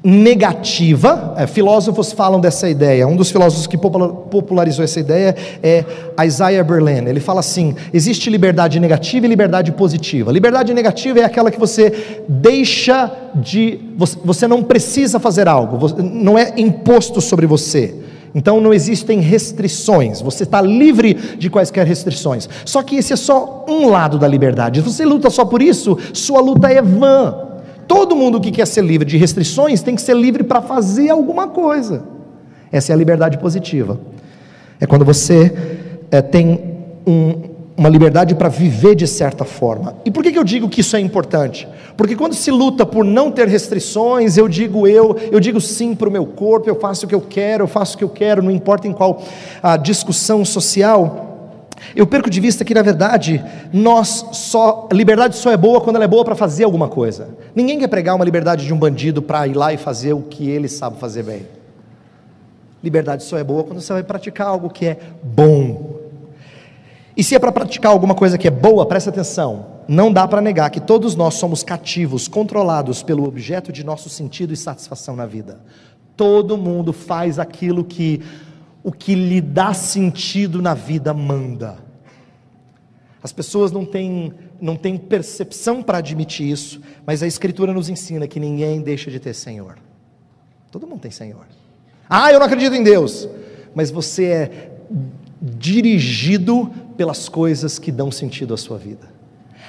Speaker 1: negativa. Filósofos falam dessa ideia. Um dos filósofos que popularizou essa ideia é Isaiah Berlin. Ele fala assim: existe liberdade negativa e liberdade positiva. Liberdade negativa é aquela que você deixa de, você não precisa fazer algo, não é imposto sobre você, então não existem restrições, você está livre de quaisquer restrições. Só que esse é só um lado da liberdade. Se você luta só por isso, sua luta é vã. Todo mundo que quer ser livre de restrições tem que ser livre para fazer alguma coisa. Essa é a liberdade positiva. É quando você tem uma liberdade para viver de certa forma. E por que eu digo que isso é importante? Porque quando se luta por não ter restrições, eu digo sim para o meu corpo, eu faço o que eu quero, não importa em qual discussão social. Eu perco de vista que, na verdade, liberdade só é boa quando ela é boa para fazer alguma coisa. Ninguém quer pregar uma liberdade de um bandido para ir lá e fazer o que ele sabe fazer bem. Liberdade só é boa quando você vai praticar algo que é bom. E se é para praticar alguma coisa que é boa, presta atenção, não dá para negar que todos nós somos cativos, controlados pelo objeto de nosso sentido e satisfação na vida. Todo mundo faz aquilo que o que lhe dá sentido na vida manda. As pessoas não têm percepção para admitir isso, mas a Escritura nos ensina que ninguém deixa de ter Senhor. Todo mundo tem Senhor. Eu não acredito em Deus, mas você é dirigido pelas coisas que dão sentido à sua vida.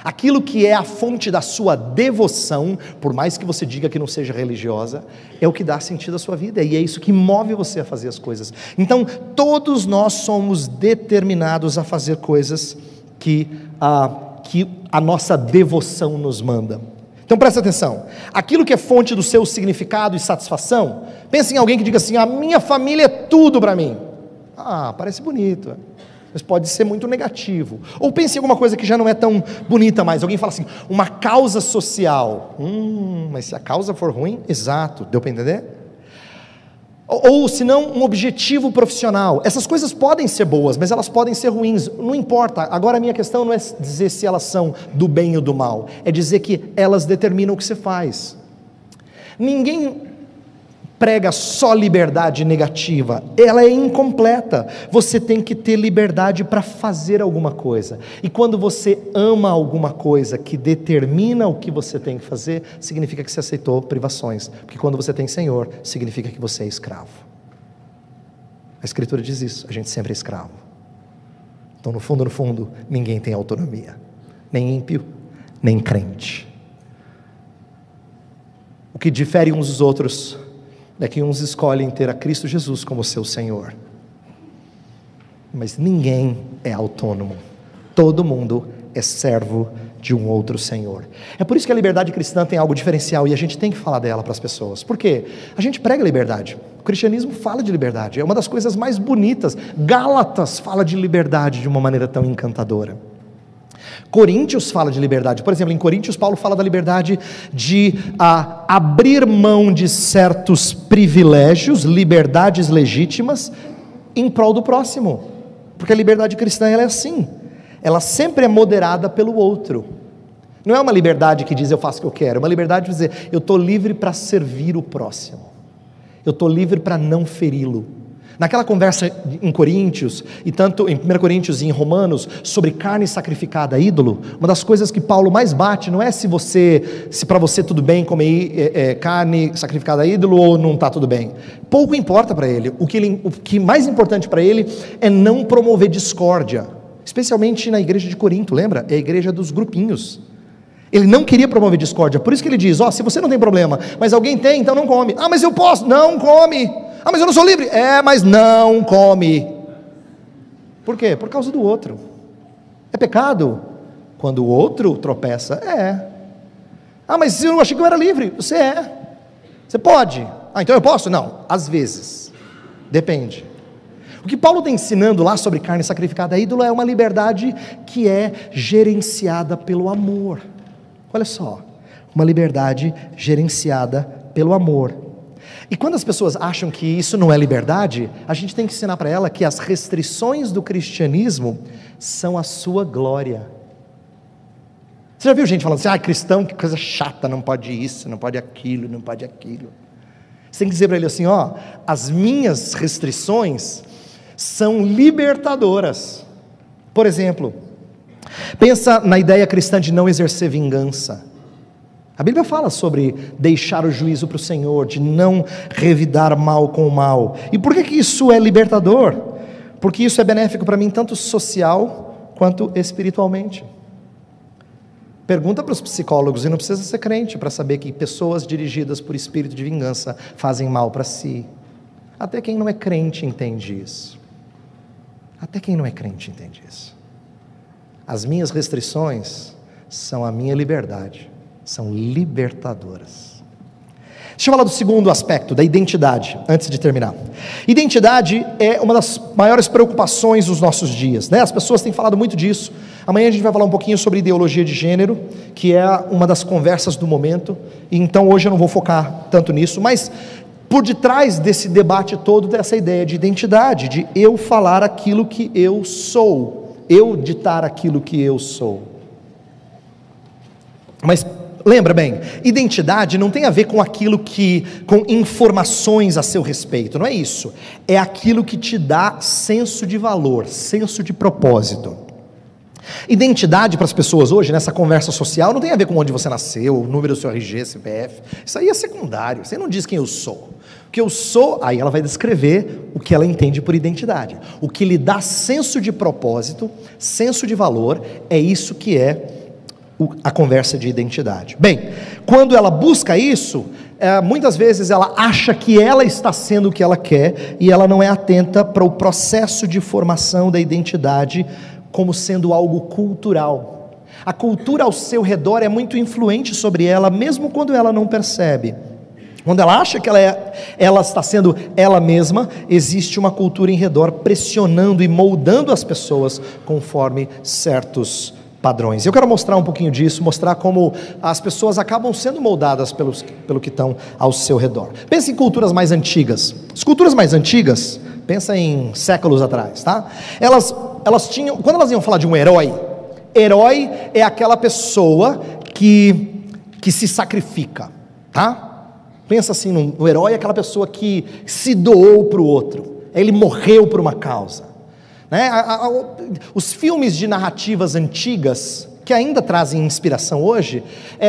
Speaker 1: Aquilo que é a fonte da sua devoção, por mais que você diga que não seja religiosa, é o que dá sentido à sua vida, e é isso que move você a fazer as coisas. Então, todos nós somos determinados a fazer coisas que a nossa devoção nos manda. Então presta atenção, aquilo que é fonte do seu significado e satisfação, pensa em alguém que diga assim, a minha família é tudo para mim. Parece bonito, mas pode ser muito negativo. Ou pense em alguma coisa que já não é tão bonita mais, alguém fala assim, uma causa social. Mas se a causa for ruim, exato, deu para entender? Ou se não, um objetivo profissional. Essas coisas podem ser boas, mas elas podem ser ruins, não importa. Agora a minha questão não é dizer se elas são do bem ou do mal, é dizer que elas determinam o que você faz. Ninguém prega só liberdade negativa, ela é incompleta. Você tem que ter liberdade para fazer alguma coisa, e quando você ama alguma coisa que determina o que você tem que fazer, significa que você aceitou privações, porque quando você tem Senhor, significa que você é escravo. A Escritura diz isso, a gente sempre é escravo. Então no fundo, ninguém tem autonomia, nem ímpio, nem crente. O que difere uns dos outros é que uns escolhem ter a Cristo Jesus como seu Senhor, mas ninguém é autônomo, todo mundo é servo de um outro Senhor. É por isso que a liberdade cristã tem algo diferencial, e a gente tem que falar dela para as pessoas. Por quê? A gente prega liberdade, o cristianismo fala de liberdade, é uma das coisas mais bonitas. Gálatas fala de liberdade de uma maneira tão encantadora. Coríntios fala de liberdade, por exemplo, em Coríntios Paulo fala da liberdade de abrir mão de certos privilégios, liberdades legítimas, em prol do próximo, porque a liberdade cristã ela é assim, ela sempre é moderada pelo outro. Não é uma liberdade que diz eu faço o que eu quero, é uma liberdade de dizer eu estou livre para servir o próximo, eu estou livre para não feri-lo. Naquela conversa em Coríntios, e tanto em 1 Coríntios e em Romanos, sobre carne sacrificada a ídolo, uma das coisas que Paulo mais bate, não é se para você tudo bem comer carne sacrificada a ídolo ou não está tudo bem. Pouco importa para ele. O que mais importante para ele é não promover discórdia, especialmente na igreja de Corinto, lembra? É a igreja dos grupinhos. Ele não queria promover discórdia, por isso que ele diz, se você não tem problema, mas alguém tem, então não come. Mas eu posso, não come. Mas eu não sou livre, mas não come. Por quê? Por causa do outro. É pecado quando o outro tropeça? Mas eu achei que eu era livre. Você é, você pode. Então eu posso? Não, às vezes, depende. O que Paulo está ensinando lá sobre carne sacrificada a ídolo é uma liberdade que é gerenciada pelo amor. Olha só, uma liberdade gerenciada pelo amor. E quando as pessoas acham que isso não é liberdade, a gente tem que ensinar para ela que as restrições do cristianismo são a sua glória. Você já viu gente falando assim, cristão, que coisa chata, não pode isso, não pode aquilo, não pode aquilo. Você tem que dizer para ele assim, as minhas restrições são libertadoras. Por exemplo, pensa na ideia cristã de não exercer vingança. A Bíblia fala sobre deixar o juízo para o Senhor, de não revidar mal com o mal. E por que isso é libertador? Porque isso é benéfico para mim, tanto social quanto espiritualmente. Pergunta para os psicólogos, e não precisa ser crente para saber que pessoas dirigidas por espírito de vingança fazem mal para si. Até quem não é crente entende isso. Até quem não é crente entende isso. As minhas restrições são a minha liberdade. São libertadoras. Deixa eu falar do segundo aspecto, da identidade, antes de terminar. Identidade é uma das maiores preocupações dos nossos dias, né? As pessoas têm falado muito disso. Amanhã a gente vai falar um pouquinho sobre ideologia de gênero, que é uma das conversas do momento, e então hoje eu não vou focar tanto nisso, mas por detrás desse debate todo, dessa ideia de identidade, de eu falar aquilo que eu sou, eu ditar aquilo que eu sou. Mas lembra bem, identidade não tem a ver com aquilo com informações a seu respeito, não é isso, é aquilo que te dá senso de valor, senso de propósito. Identidade para as pessoas hoje, nessa conversa social, não tem a ver com onde você nasceu, o número do seu RG, CPF, isso aí é secundário, você não diz quem eu sou. O que eu sou, aí ela vai descrever o que ela entende por identidade. O que lhe dá senso de propósito, senso de valor, é isso que é a conversa de identidade. Bem, quando ela busca isso, muitas vezes ela acha que ela está sendo o que ela quer, e ela não é atenta para o processo de formação da identidade como sendo algo cultural. A cultura ao seu redor é muito influente sobre ela, mesmo quando ela não percebe. Quando ela acha que ela está sendo ela mesma, existe uma cultura em redor pressionando e moldando as pessoas conforme certos padrões. Eu quero mostrar um pouquinho disso, mostrar como as pessoas acabam sendo moldadas pelo que estão ao seu redor. Pensa em culturas mais antigas. As culturas mais antigas, pensa em séculos atrás, tá? Elas tinham, quando elas iam falar de um herói é aquela pessoa que se sacrifica, tá? Pensa assim, no herói é aquela pessoa que se doou para o outro, ele morreu por uma causa, né? Os filmes de narrativas antigas, que ainda trazem inspiração hoje,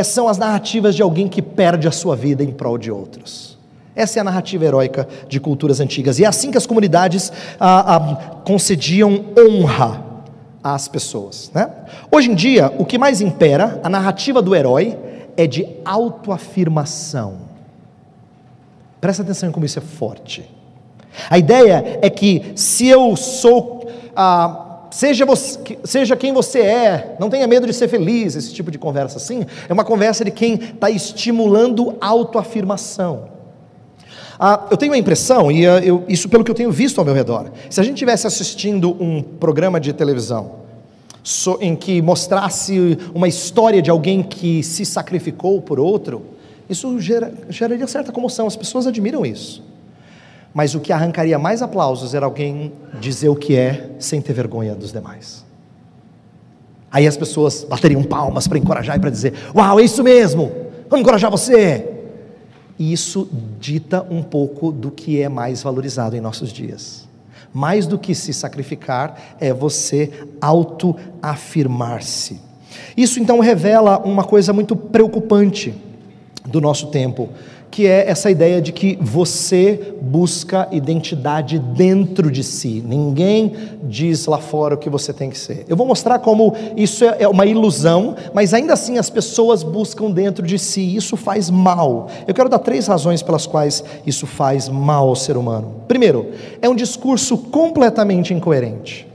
Speaker 1: são as narrativas de alguém que perde a sua vida em prol de outros. Essa é a narrativa heróica de culturas antigas, e é assim que as comunidades concediam honra às pessoas, né? Hoje em dia, o que mais impera, a narrativa do herói, é de autoafirmação. Presta atenção em como isso é forte. A ideia é que se eu sou, seja quem você é, não tenha medo de ser feliz, esse tipo de conversa assim, é uma conversa de quem está estimulando autoafirmação. Eu tenho a impressão, e isso pelo que eu tenho visto ao meu redor, se a gente estivesse assistindo um programa de televisão em que mostrasse uma história de alguém que se sacrificou por outro, isso geraria certa comoção, as pessoas admiram isso. Mas o que arrancaria mais aplausos era alguém dizer o que é sem ter vergonha dos demais. Aí as pessoas bateriam palmas para encorajar e para dizer: uau, é isso mesmo, vamos encorajar você. E isso dita um pouco do que é mais valorizado em nossos dias. Mais do que se sacrificar, é você autoafirmar-se. Isso então revela uma coisa muito preocupante do nosso tempo, que é essa ideia de que você busca identidade dentro de si, ninguém diz lá fora o que você tem que ser. Eu vou mostrar como isso é uma ilusão, mas ainda assim as pessoas buscam dentro de si, e isso faz mal. Eu quero dar 3 razões pelas quais isso faz mal ao ser humano. Primeiro, é um discurso completamente incoerente.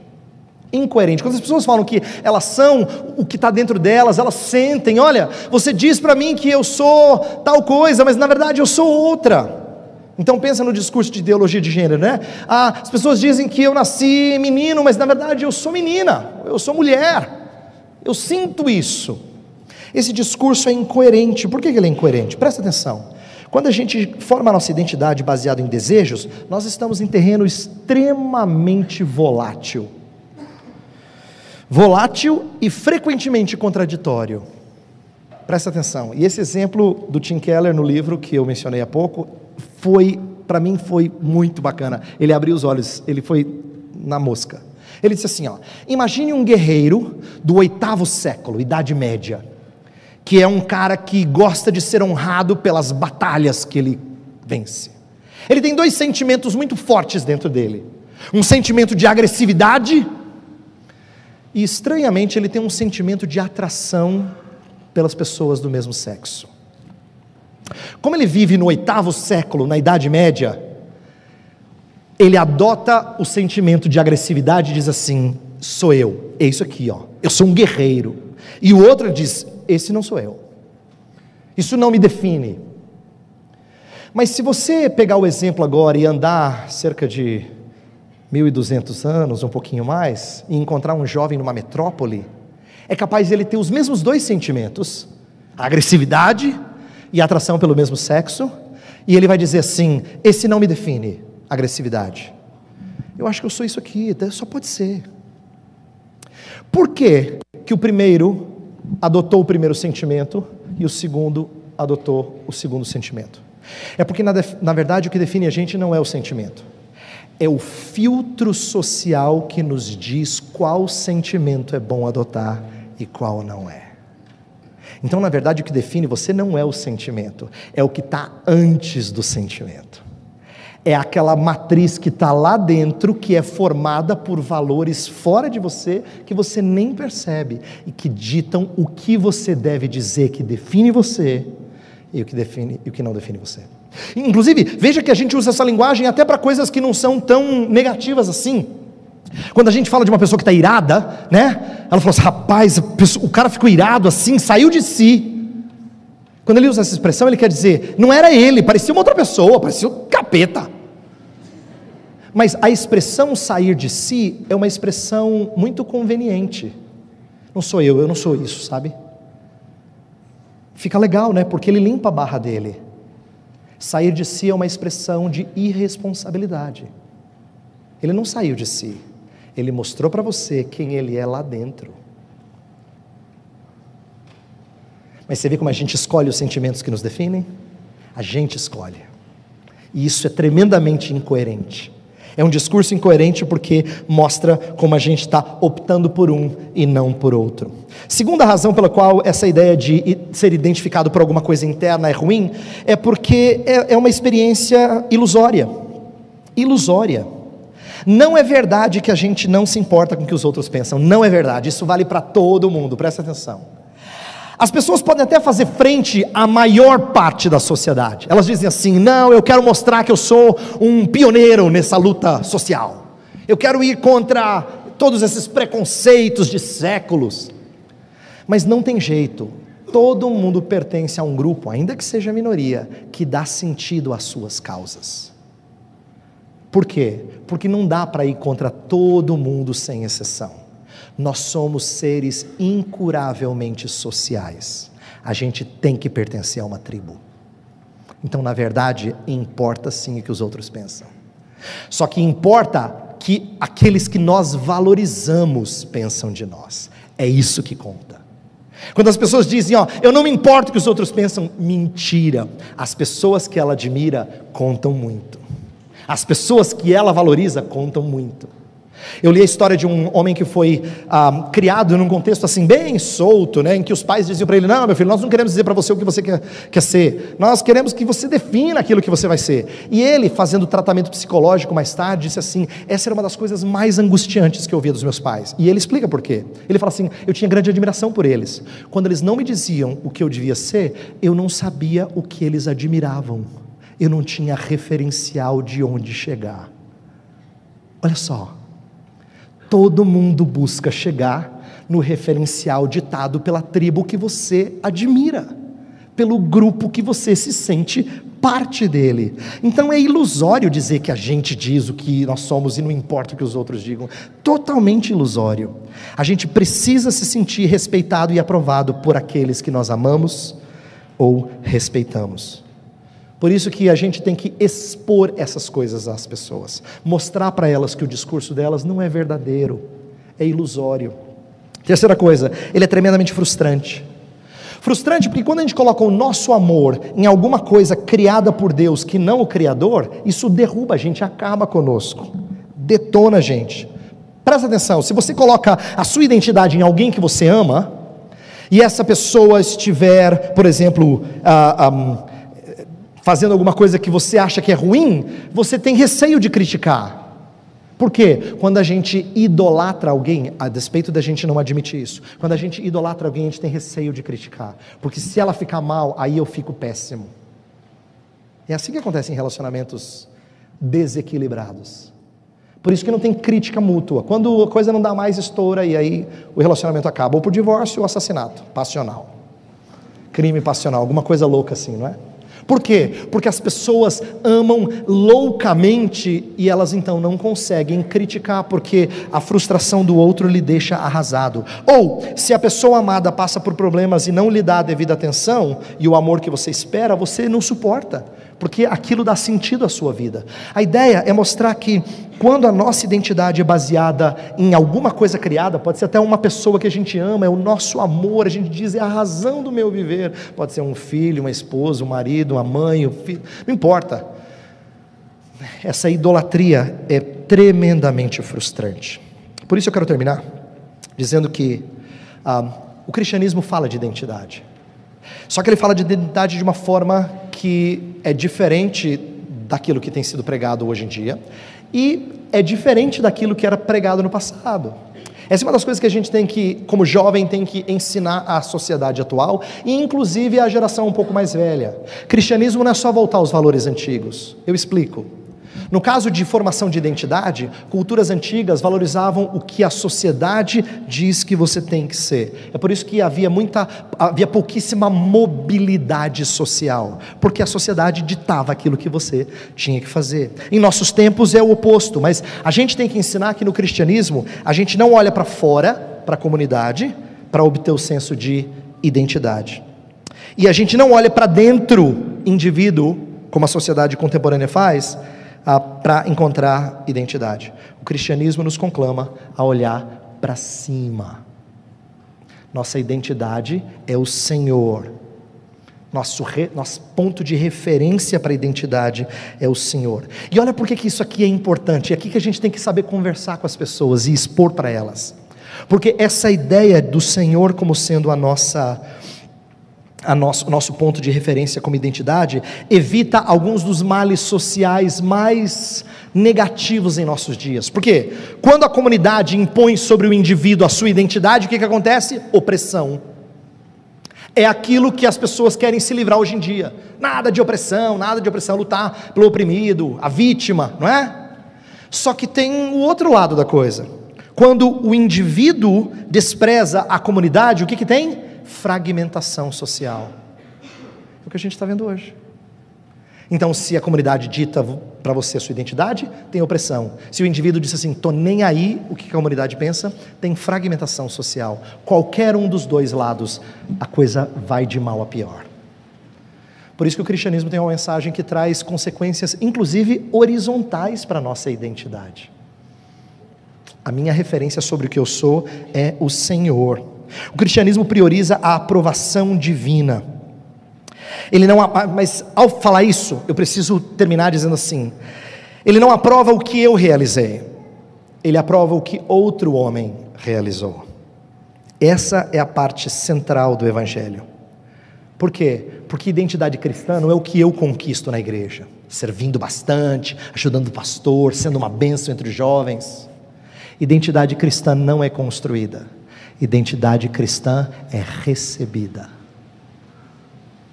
Speaker 1: Quando as pessoas falam que elas são o que está dentro delas, elas sentem: olha, você diz para mim que eu sou tal coisa, mas na verdade eu sou outra. Então pensa no discurso de ideologia de gênero, né? As pessoas dizem que eu nasci menino, mas na verdade eu sou menina, eu sou mulher, eu sinto isso. Esse discurso é incoerente. Por que ele é incoerente? Presta atenção. Quando a gente forma a nossa identidade baseada em desejos, nós estamos em terreno extremamente volátil e frequentemente contraditório. Presta atenção. E esse exemplo do Tim Keller no livro que eu mencionei há pouco, para mim foi muito bacana. Ele abriu os olhos, ele foi na mosca. Ele disse assim, imagine um guerreiro do 8º século, Idade Média, que é um cara que gosta de ser honrado pelas batalhas que ele vence. Ele tem 2 sentimentos muito fortes dentro dele: um sentimento de agressividade, e estranhamente ele tem um sentimento de atração pelas pessoas do mesmo sexo. Como ele vive no 8º século, na Idade Média, ele adota o sentimento de agressividade e diz assim: sou eu, é isso aqui, eu sou um guerreiro. E o outro diz: esse não sou eu, isso não me define. Mas se você pegar o exemplo agora e andar cerca de 1.200 anos, um pouquinho mais, e encontrar um jovem numa metrópole, é capaz de ele ter os mesmos 2 sentimentos, a agressividade e a atração pelo mesmo sexo, e ele vai dizer assim: esse não me define, agressividade. Eu acho que eu sou isso aqui, só pode ser. Por que o primeiro adotou o primeiro sentimento e o segundo adotou o segundo sentimento? É porque na verdade o que define a gente não é o sentimento, é o filtro social que nos diz qual sentimento é bom adotar e qual não é. Então, na verdade, o que define você não é o sentimento, é o que está antes do sentimento. É aquela matriz que está lá dentro, que é formada por valores fora de você, que você nem percebe, e que ditam o que você deve dizer, que define você, e o que não define você. Inclusive, veja que a gente usa essa linguagem até para coisas que não são tão negativas assim. Quando a gente fala de uma pessoa que está irada, né? Ela falou assim: rapaz, o cara ficou irado assim, saiu de si. Quando ele usa essa expressão, ele quer dizer, não era ele, parecia uma outra pessoa, parecia um capeta. Mas a expressão sair de si é uma expressão muito conveniente. Não sou eu não sou isso, sabe? Fica legal, né? Porque ele limpa a barra dele. Sair de si é uma expressão de irresponsabilidade. Ele não saiu de si. Ele mostrou para você quem ele é lá dentro. Mas você vê como a gente escolhe os sentimentos que nos definem? A gente escolhe. E isso é tremendamente incoerente. É um discurso incoerente porque mostra como a gente está optando por um e não por outro. Segunda razão pela qual essa ideia de ser identificado por alguma coisa interna é ruim, é porque é uma experiência ilusória. Ilusória. Não é verdade que a gente não se importa com o que os outros pensam. Não é verdade. Isso vale para todo mundo. Presta atenção. As pessoas podem até fazer frente à maior parte da sociedade. Elas dizem assim: não, eu quero mostrar que eu sou um pioneiro nessa luta social. Eu quero ir contra todos esses preconceitos de séculos. Mas não tem jeito. Todo mundo pertence a um grupo, ainda que seja minoria, que dá sentido às suas causas. Por quê? Porque não dá para ir contra todo mundo sem exceção. Nós somos seres incuravelmente sociais. A gente tem que pertencer a uma tribo. Então, na verdade, importa sim o que os outros pensam. Só que importa que aqueles que nós valorizamos pensam de nós. É isso que conta. Quando as pessoas dizem, eu não me importo o que os outros pensam, mentira. As pessoas que ela admira contam muito. As pessoas que ela valoriza contam muito. Eu li a história de um homem que foi criado num contexto assim bem solto, né, em que os pais diziam para ele: não, meu filho, nós não queremos dizer para você o que você quer ser, nós queremos que você defina aquilo que você vai ser. E ele, fazendo tratamento psicológico mais tarde, disse assim: essa era uma das coisas mais angustiantes que eu ouvia dos meus pais. E ele explica por quê. Ele fala assim: eu tinha grande admiração por eles. Quando eles não me diziam o que eu devia ser, eu não sabia o que eles admiravam. Eu não tinha referencial de onde chegar. Olha só. Todo mundo busca chegar no referencial ditado pela tribo que você admira, pelo grupo que você se sente parte dele. Então é ilusório dizer que a gente diz o que nós somos e não importa o que os outros digam. Totalmente ilusório. A gente precisa se sentir respeitado e aprovado por aqueles que nós amamos ou respeitamos. Por isso que a gente tem que expor essas coisas às pessoas, mostrar para elas que o discurso delas não é verdadeiro, é ilusório. Terceira coisa, ele é tremendamente frustrante. Frustrante porque quando a gente coloca o nosso amor em alguma coisa criada por Deus que não o Criador, isso derruba a gente, acaba conosco, detona a gente. Presta atenção, se você coloca a sua identidade em alguém que você ama, e essa pessoa estiver, por exemplo, fazendo alguma coisa que você acha que é ruim, você tem receio de criticar. Por quê? Quando a gente idolatra alguém, a despeito da gente não admitir isso, quando a gente idolatra alguém, a gente tem receio de criticar, porque se ela ficar mal, aí eu fico péssimo. É assim que acontece em relacionamentos desequilibrados. Por isso que não tem crítica mútua. Quando a coisa não dá mais, estoura e aí o relacionamento acaba, ou por divórcio ou assassinato passional, crime passional, alguma coisa louca assim, não é? Por quê? Porque as pessoas amam loucamente e elas então não conseguem criticar, porque a frustração do outro lhe deixa arrasado. Ou, se a pessoa amada passa por problemas e não lhe dá a devida atenção, e o amor que você espera, você não suporta, porque aquilo dá sentido à sua vida. A ideia é mostrar que quando a nossa identidade é baseada em alguma coisa criada, pode ser até uma pessoa que a gente ama, é o nosso amor, a gente diz é a razão do meu viver, pode ser um filho, uma esposa, um marido, uma mãe, um filho, não importa. Essa idolatria é tremendamente frustrante. Por isso eu quero terminar dizendo que o cristianismo fala de identidade. Só que ele fala de identidade de uma forma que é diferente daquilo que tem sido pregado hoje em dia, e é diferente daquilo que era pregado no passado. Essa é uma das coisas que a gente tem que, como jovem, tem que ensinar à sociedade atual, e inclusive à geração um pouco mais velha. Cristianismo não é só voltar aos valores antigos. Eu explico. No caso de formação de identidade, culturas antigas valorizavam o que a sociedade diz que você tem que ser. É por isso que havia pouquíssima mobilidade social, porque a sociedade ditava aquilo que você tinha que fazer. Em nossos tempos é o oposto, mas a gente tem que ensinar que no cristianismo a gente não olha para fora, para a comunidade, para obter o senso de identidade. E a gente não olha para dentro, indivíduo, como a sociedade contemporânea faz, para encontrar identidade. O cristianismo nos conclama a olhar para cima. Nossa identidade é o Senhor. Nosso ponto de referência para a identidade é o Senhor. E olha por que isso aqui é importante. É aqui que a gente tem que saber conversar com as pessoas e expor para elas. Porque essa ideia do Senhor como sendo nosso ponto de referência como identidade, evita alguns dos males sociais mais negativos em nossos dias. Por quê? Quando a comunidade impõe sobre o indivíduo a sua identidade, o que acontece? Opressão. É aquilo que as pessoas querem se livrar hoje em dia. Nada de opressão, lutar pelo oprimido, a vítima, não é? Só que tem o outro lado da coisa. Quando o indivíduo despreza a comunidade, o que tem? Fragmentação social. É o que a gente está vendo hoje. Então, se a comunidade dita para você a sua identidade, tem opressão. Se o indivíduo diz assim, tô nem aí, o que a comunidade pensa? Tem fragmentação social. Qualquer um dos dois lados, a coisa vai de mal a pior. Por isso que o cristianismo tem uma mensagem que traz consequências, inclusive horizontais para a nossa identidade. A minha referência sobre o que eu sou é o Senhor. O cristianismo prioriza a aprovação divina. Mas ao falar isso, eu preciso terminar dizendo assim: ele não aprova o que eu realizei, ele aprova o que outro homem realizou. Essa é a parte central do Evangelho. Por quê? Porque identidade cristã não é o que eu conquisto na igreja, servindo bastante, ajudando o pastor, sendo uma bênção entre os jovens. Identidade cristã não é construída. Identidade cristã é recebida.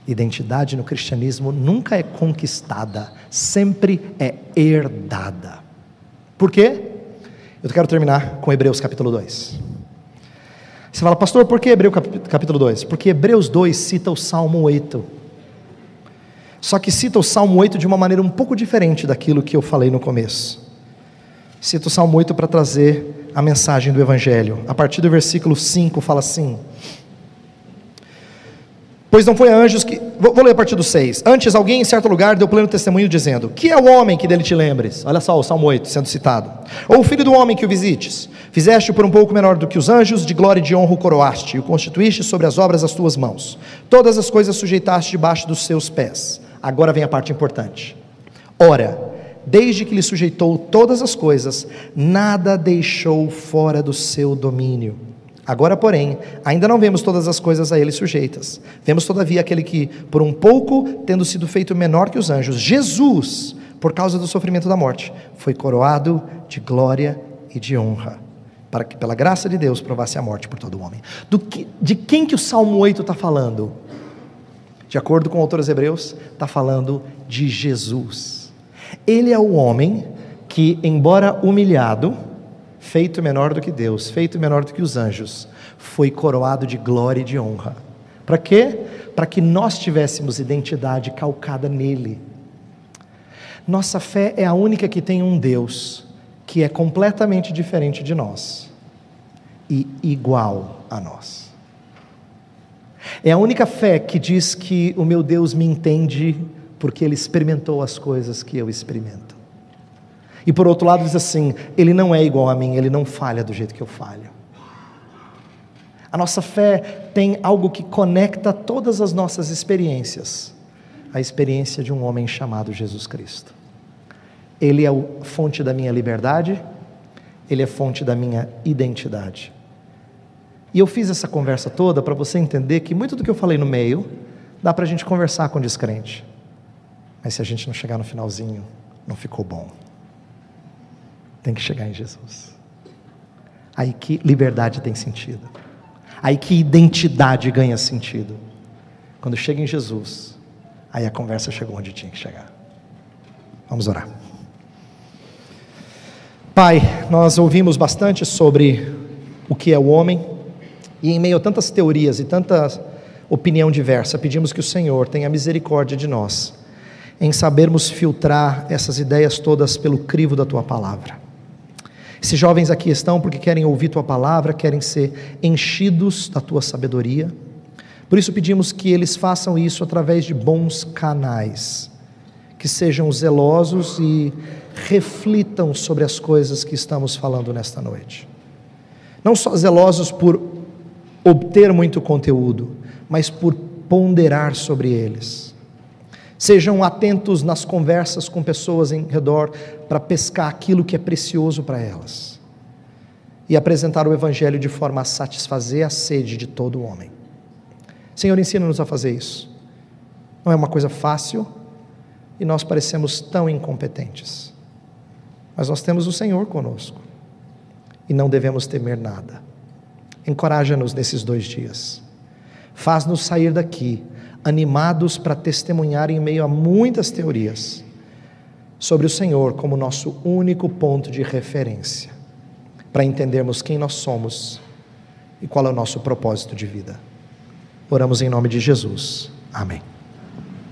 Speaker 1: Identidade no cristianismo nunca é conquistada, sempre é herdada. Por quê? Eu quero terminar com Hebreus capítulo 2. Você fala, pastor, por que Hebreus capítulo 2? Porque Hebreus 2 cita o Salmo 8. Só que cita o Salmo 8 de uma maneira um pouco diferente daquilo que eu falei no começo. Cita o Salmo 8 para trazer a mensagem do Evangelho. A partir do versículo 5 fala assim: pois não foi a anjos que... Vou ler a partir do 6. Antes alguém em certo lugar deu pleno testemunho dizendo: que é o homem que dele te lembres? Olha só o Salmo 8 sendo citado. Ou o filho do homem que o visites? Fizeste-o por um pouco menor do que os anjos, de glória e de honra o coroaste, e o constituíste sobre as obras das tuas mãos. Todas as coisas sujeitaste debaixo dos seus pés. Agora vem a parte importante. Ora, desde que lhe sujeitou todas as coisas, nada deixou fora do seu domínio. Agora, porém, ainda não vemos todas as coisas a ele sujeitas. Vemos, todavia, aquele que, por um pouco, tendo sido feito menor que os anjos, Jesus, por causa do sofrimento da morte, foi coroado de glória e de honra, para que, pela graça de Deus, provasse a morte por todo o homem. De quem que o Salmo 8 está falando? De acordo com o autor dos Hebreus, está falando de Jesus. Ele é o homem que, embora humilhado, feito menor do que Deus, feito menor do que os anjos, foi coroado de glória e de honra. Para quê? Para que nós tivéssemos identidade calcada nele. Nossa fé é a única que tem um Deus que é completamente diferente de nós e igual a nós. É a única fé que diz que o meu Deus me entende porque Ele experimentou as coisas que eu experimento. E por outro lado diz assim: Ele não é igual a mim, Ele não falha do jeito que eu falho. A nossa fé tem algo que conecta todas as nossas experiências, a experiência de um homem chamado Jesus Cristo. Ele é a fonte da minha liberdade, Ele é a fonte da minha identidade. E eu fiz essa conversa toda para você entender que muito do que eu falei no meio, dá para a gente conversar com o descrente. Mas se a gente não chegar no finalzinho, não ficou bom. Tem que chegar em Jesus. Aí que liberdade tem sentido. Aí que identidade ganha sentido. Quando chega em Jesus, aí a conversa chegou onde tinha que chegar. Vamos orar. Pai, nós ouvimos bastante sobre o que é o homem, e em meio a tantas teorias e tanta opinião diversa, pedimos que o Senhor tenha misericórdia de nós, em sabermos filtrar essas ideias todas pelo crivo da Tua Palavra. Esses jovens aqui estão porque querem ouvir Tua Palavra, querem ser enchidos da Tua sabedoria, por isso pedimos que eles façam isso através de bons canais, que sejam zelosos e reflitam sobre as coisas que estamos falando nesta noite. Não só zelosos por obter muito conteúdo, mas por ponderar sobre eles. Sejam atentos nas conversas com pessoas em redor para pescar aquilo que é precioso para elas e apresentar o Evangelho de forma a satisfazer a sede de todo homem. Senhor, ensina-nos a fazer isso. Não é uma coisa fácil e nós parecemos tão incompetentes, mas nós temos o Senhor conosco e não devemos temer nada. Encoraja-nos nesses 2 dias, faz-nos sair daqui animados para testemunhar em meio a muitas teorias sobre o Senhor como nosso único ponto de referência, para entendermos quem nós somos e qual é o nosso propósito de vida. Oramos em nome de Jesus. Amém.